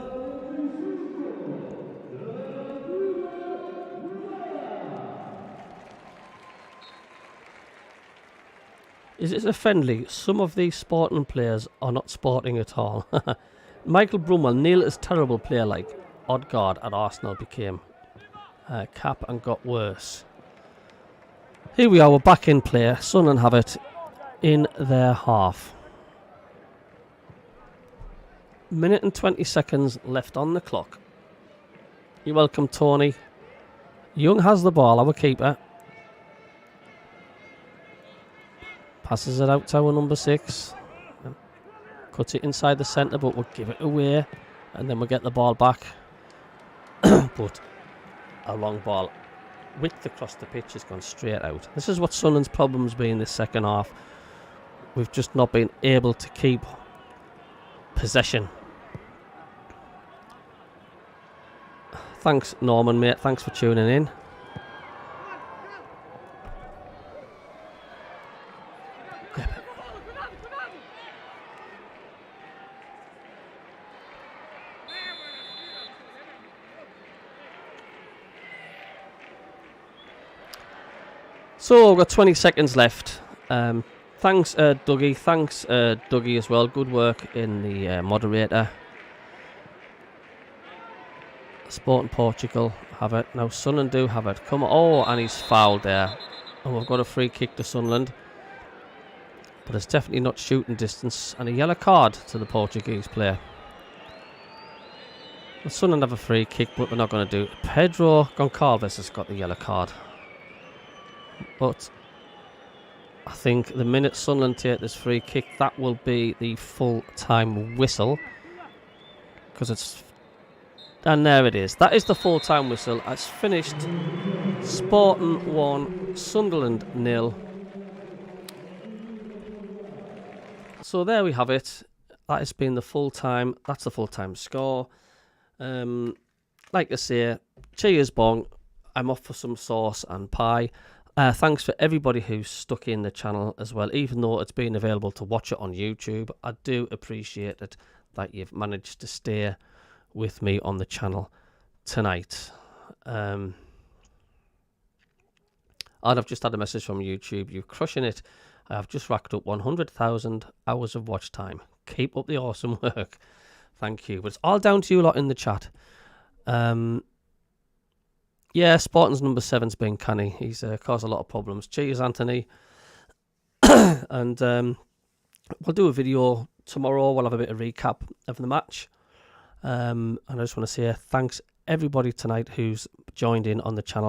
Is it a friendly? Some of these Sporting players are not sporting at all. Michael Brumwell, Neil is terrible player like Odegaard at Arsenal became cap and got worse. Here we are, we're back in play. Sunderland have it in their half. Minute and 20 seconds left on the clock. You're welcome, Tony. Young has the ball, our keeper. Passes it out to our number 6. Cuts it inside the centre, but we'll give it away. And then we'll get the ball back. But a long ball width across the pitch has gone straight out. This is what Sunderland's problem's been this second half. We've just not been able to keep possession. Thanks, Norman, mate. Thanks for tuning in. So we've got 20 seconds left. Thanks, Dougie. Thanks, Dougie, as well. Good work in the moderator. Sporting Portugal have it. Now Sunderland do have it. Come on. Oh, and he's fouled there. And we've got a free kick to Sunderland. But it's definitely not shooting distance. And a yellow card to the Portuguese player. Well, Sunderland have a free kick, but we're not going to do it. Pedro Goncalves has got the yellow card. But I think the minute Sunderland take this free kick, that will be the full-time whistle. Because it's... And there it is. That is the full-time whistle. It's finished. Sporting 1, Sunderland 0. So there we have it. That has been the full-time. That's the full-time score. Like I say, cheers, bong. I'm off for some sauce and pie. Thanks for everybody who's stuck in the channel as well, even though it's been available to watch it on YouTube. I do appreciate it that you've managed to stay with me on the channel tonight. And I've just had a message from YouTube. You're crushing it. I've just racked up 100,000 hours of watch time. Keep up the awesome work. Thank you. But it's all down to you lot in the chat. Yeah, Sporting's number 7's been canny. He's caused a lot of problems. Cheers, Anthony. And we'll do a video tomorrow. We'll have a bit of recap of the match. And I just want to say thanks everybody tonight who's joined in on the channel.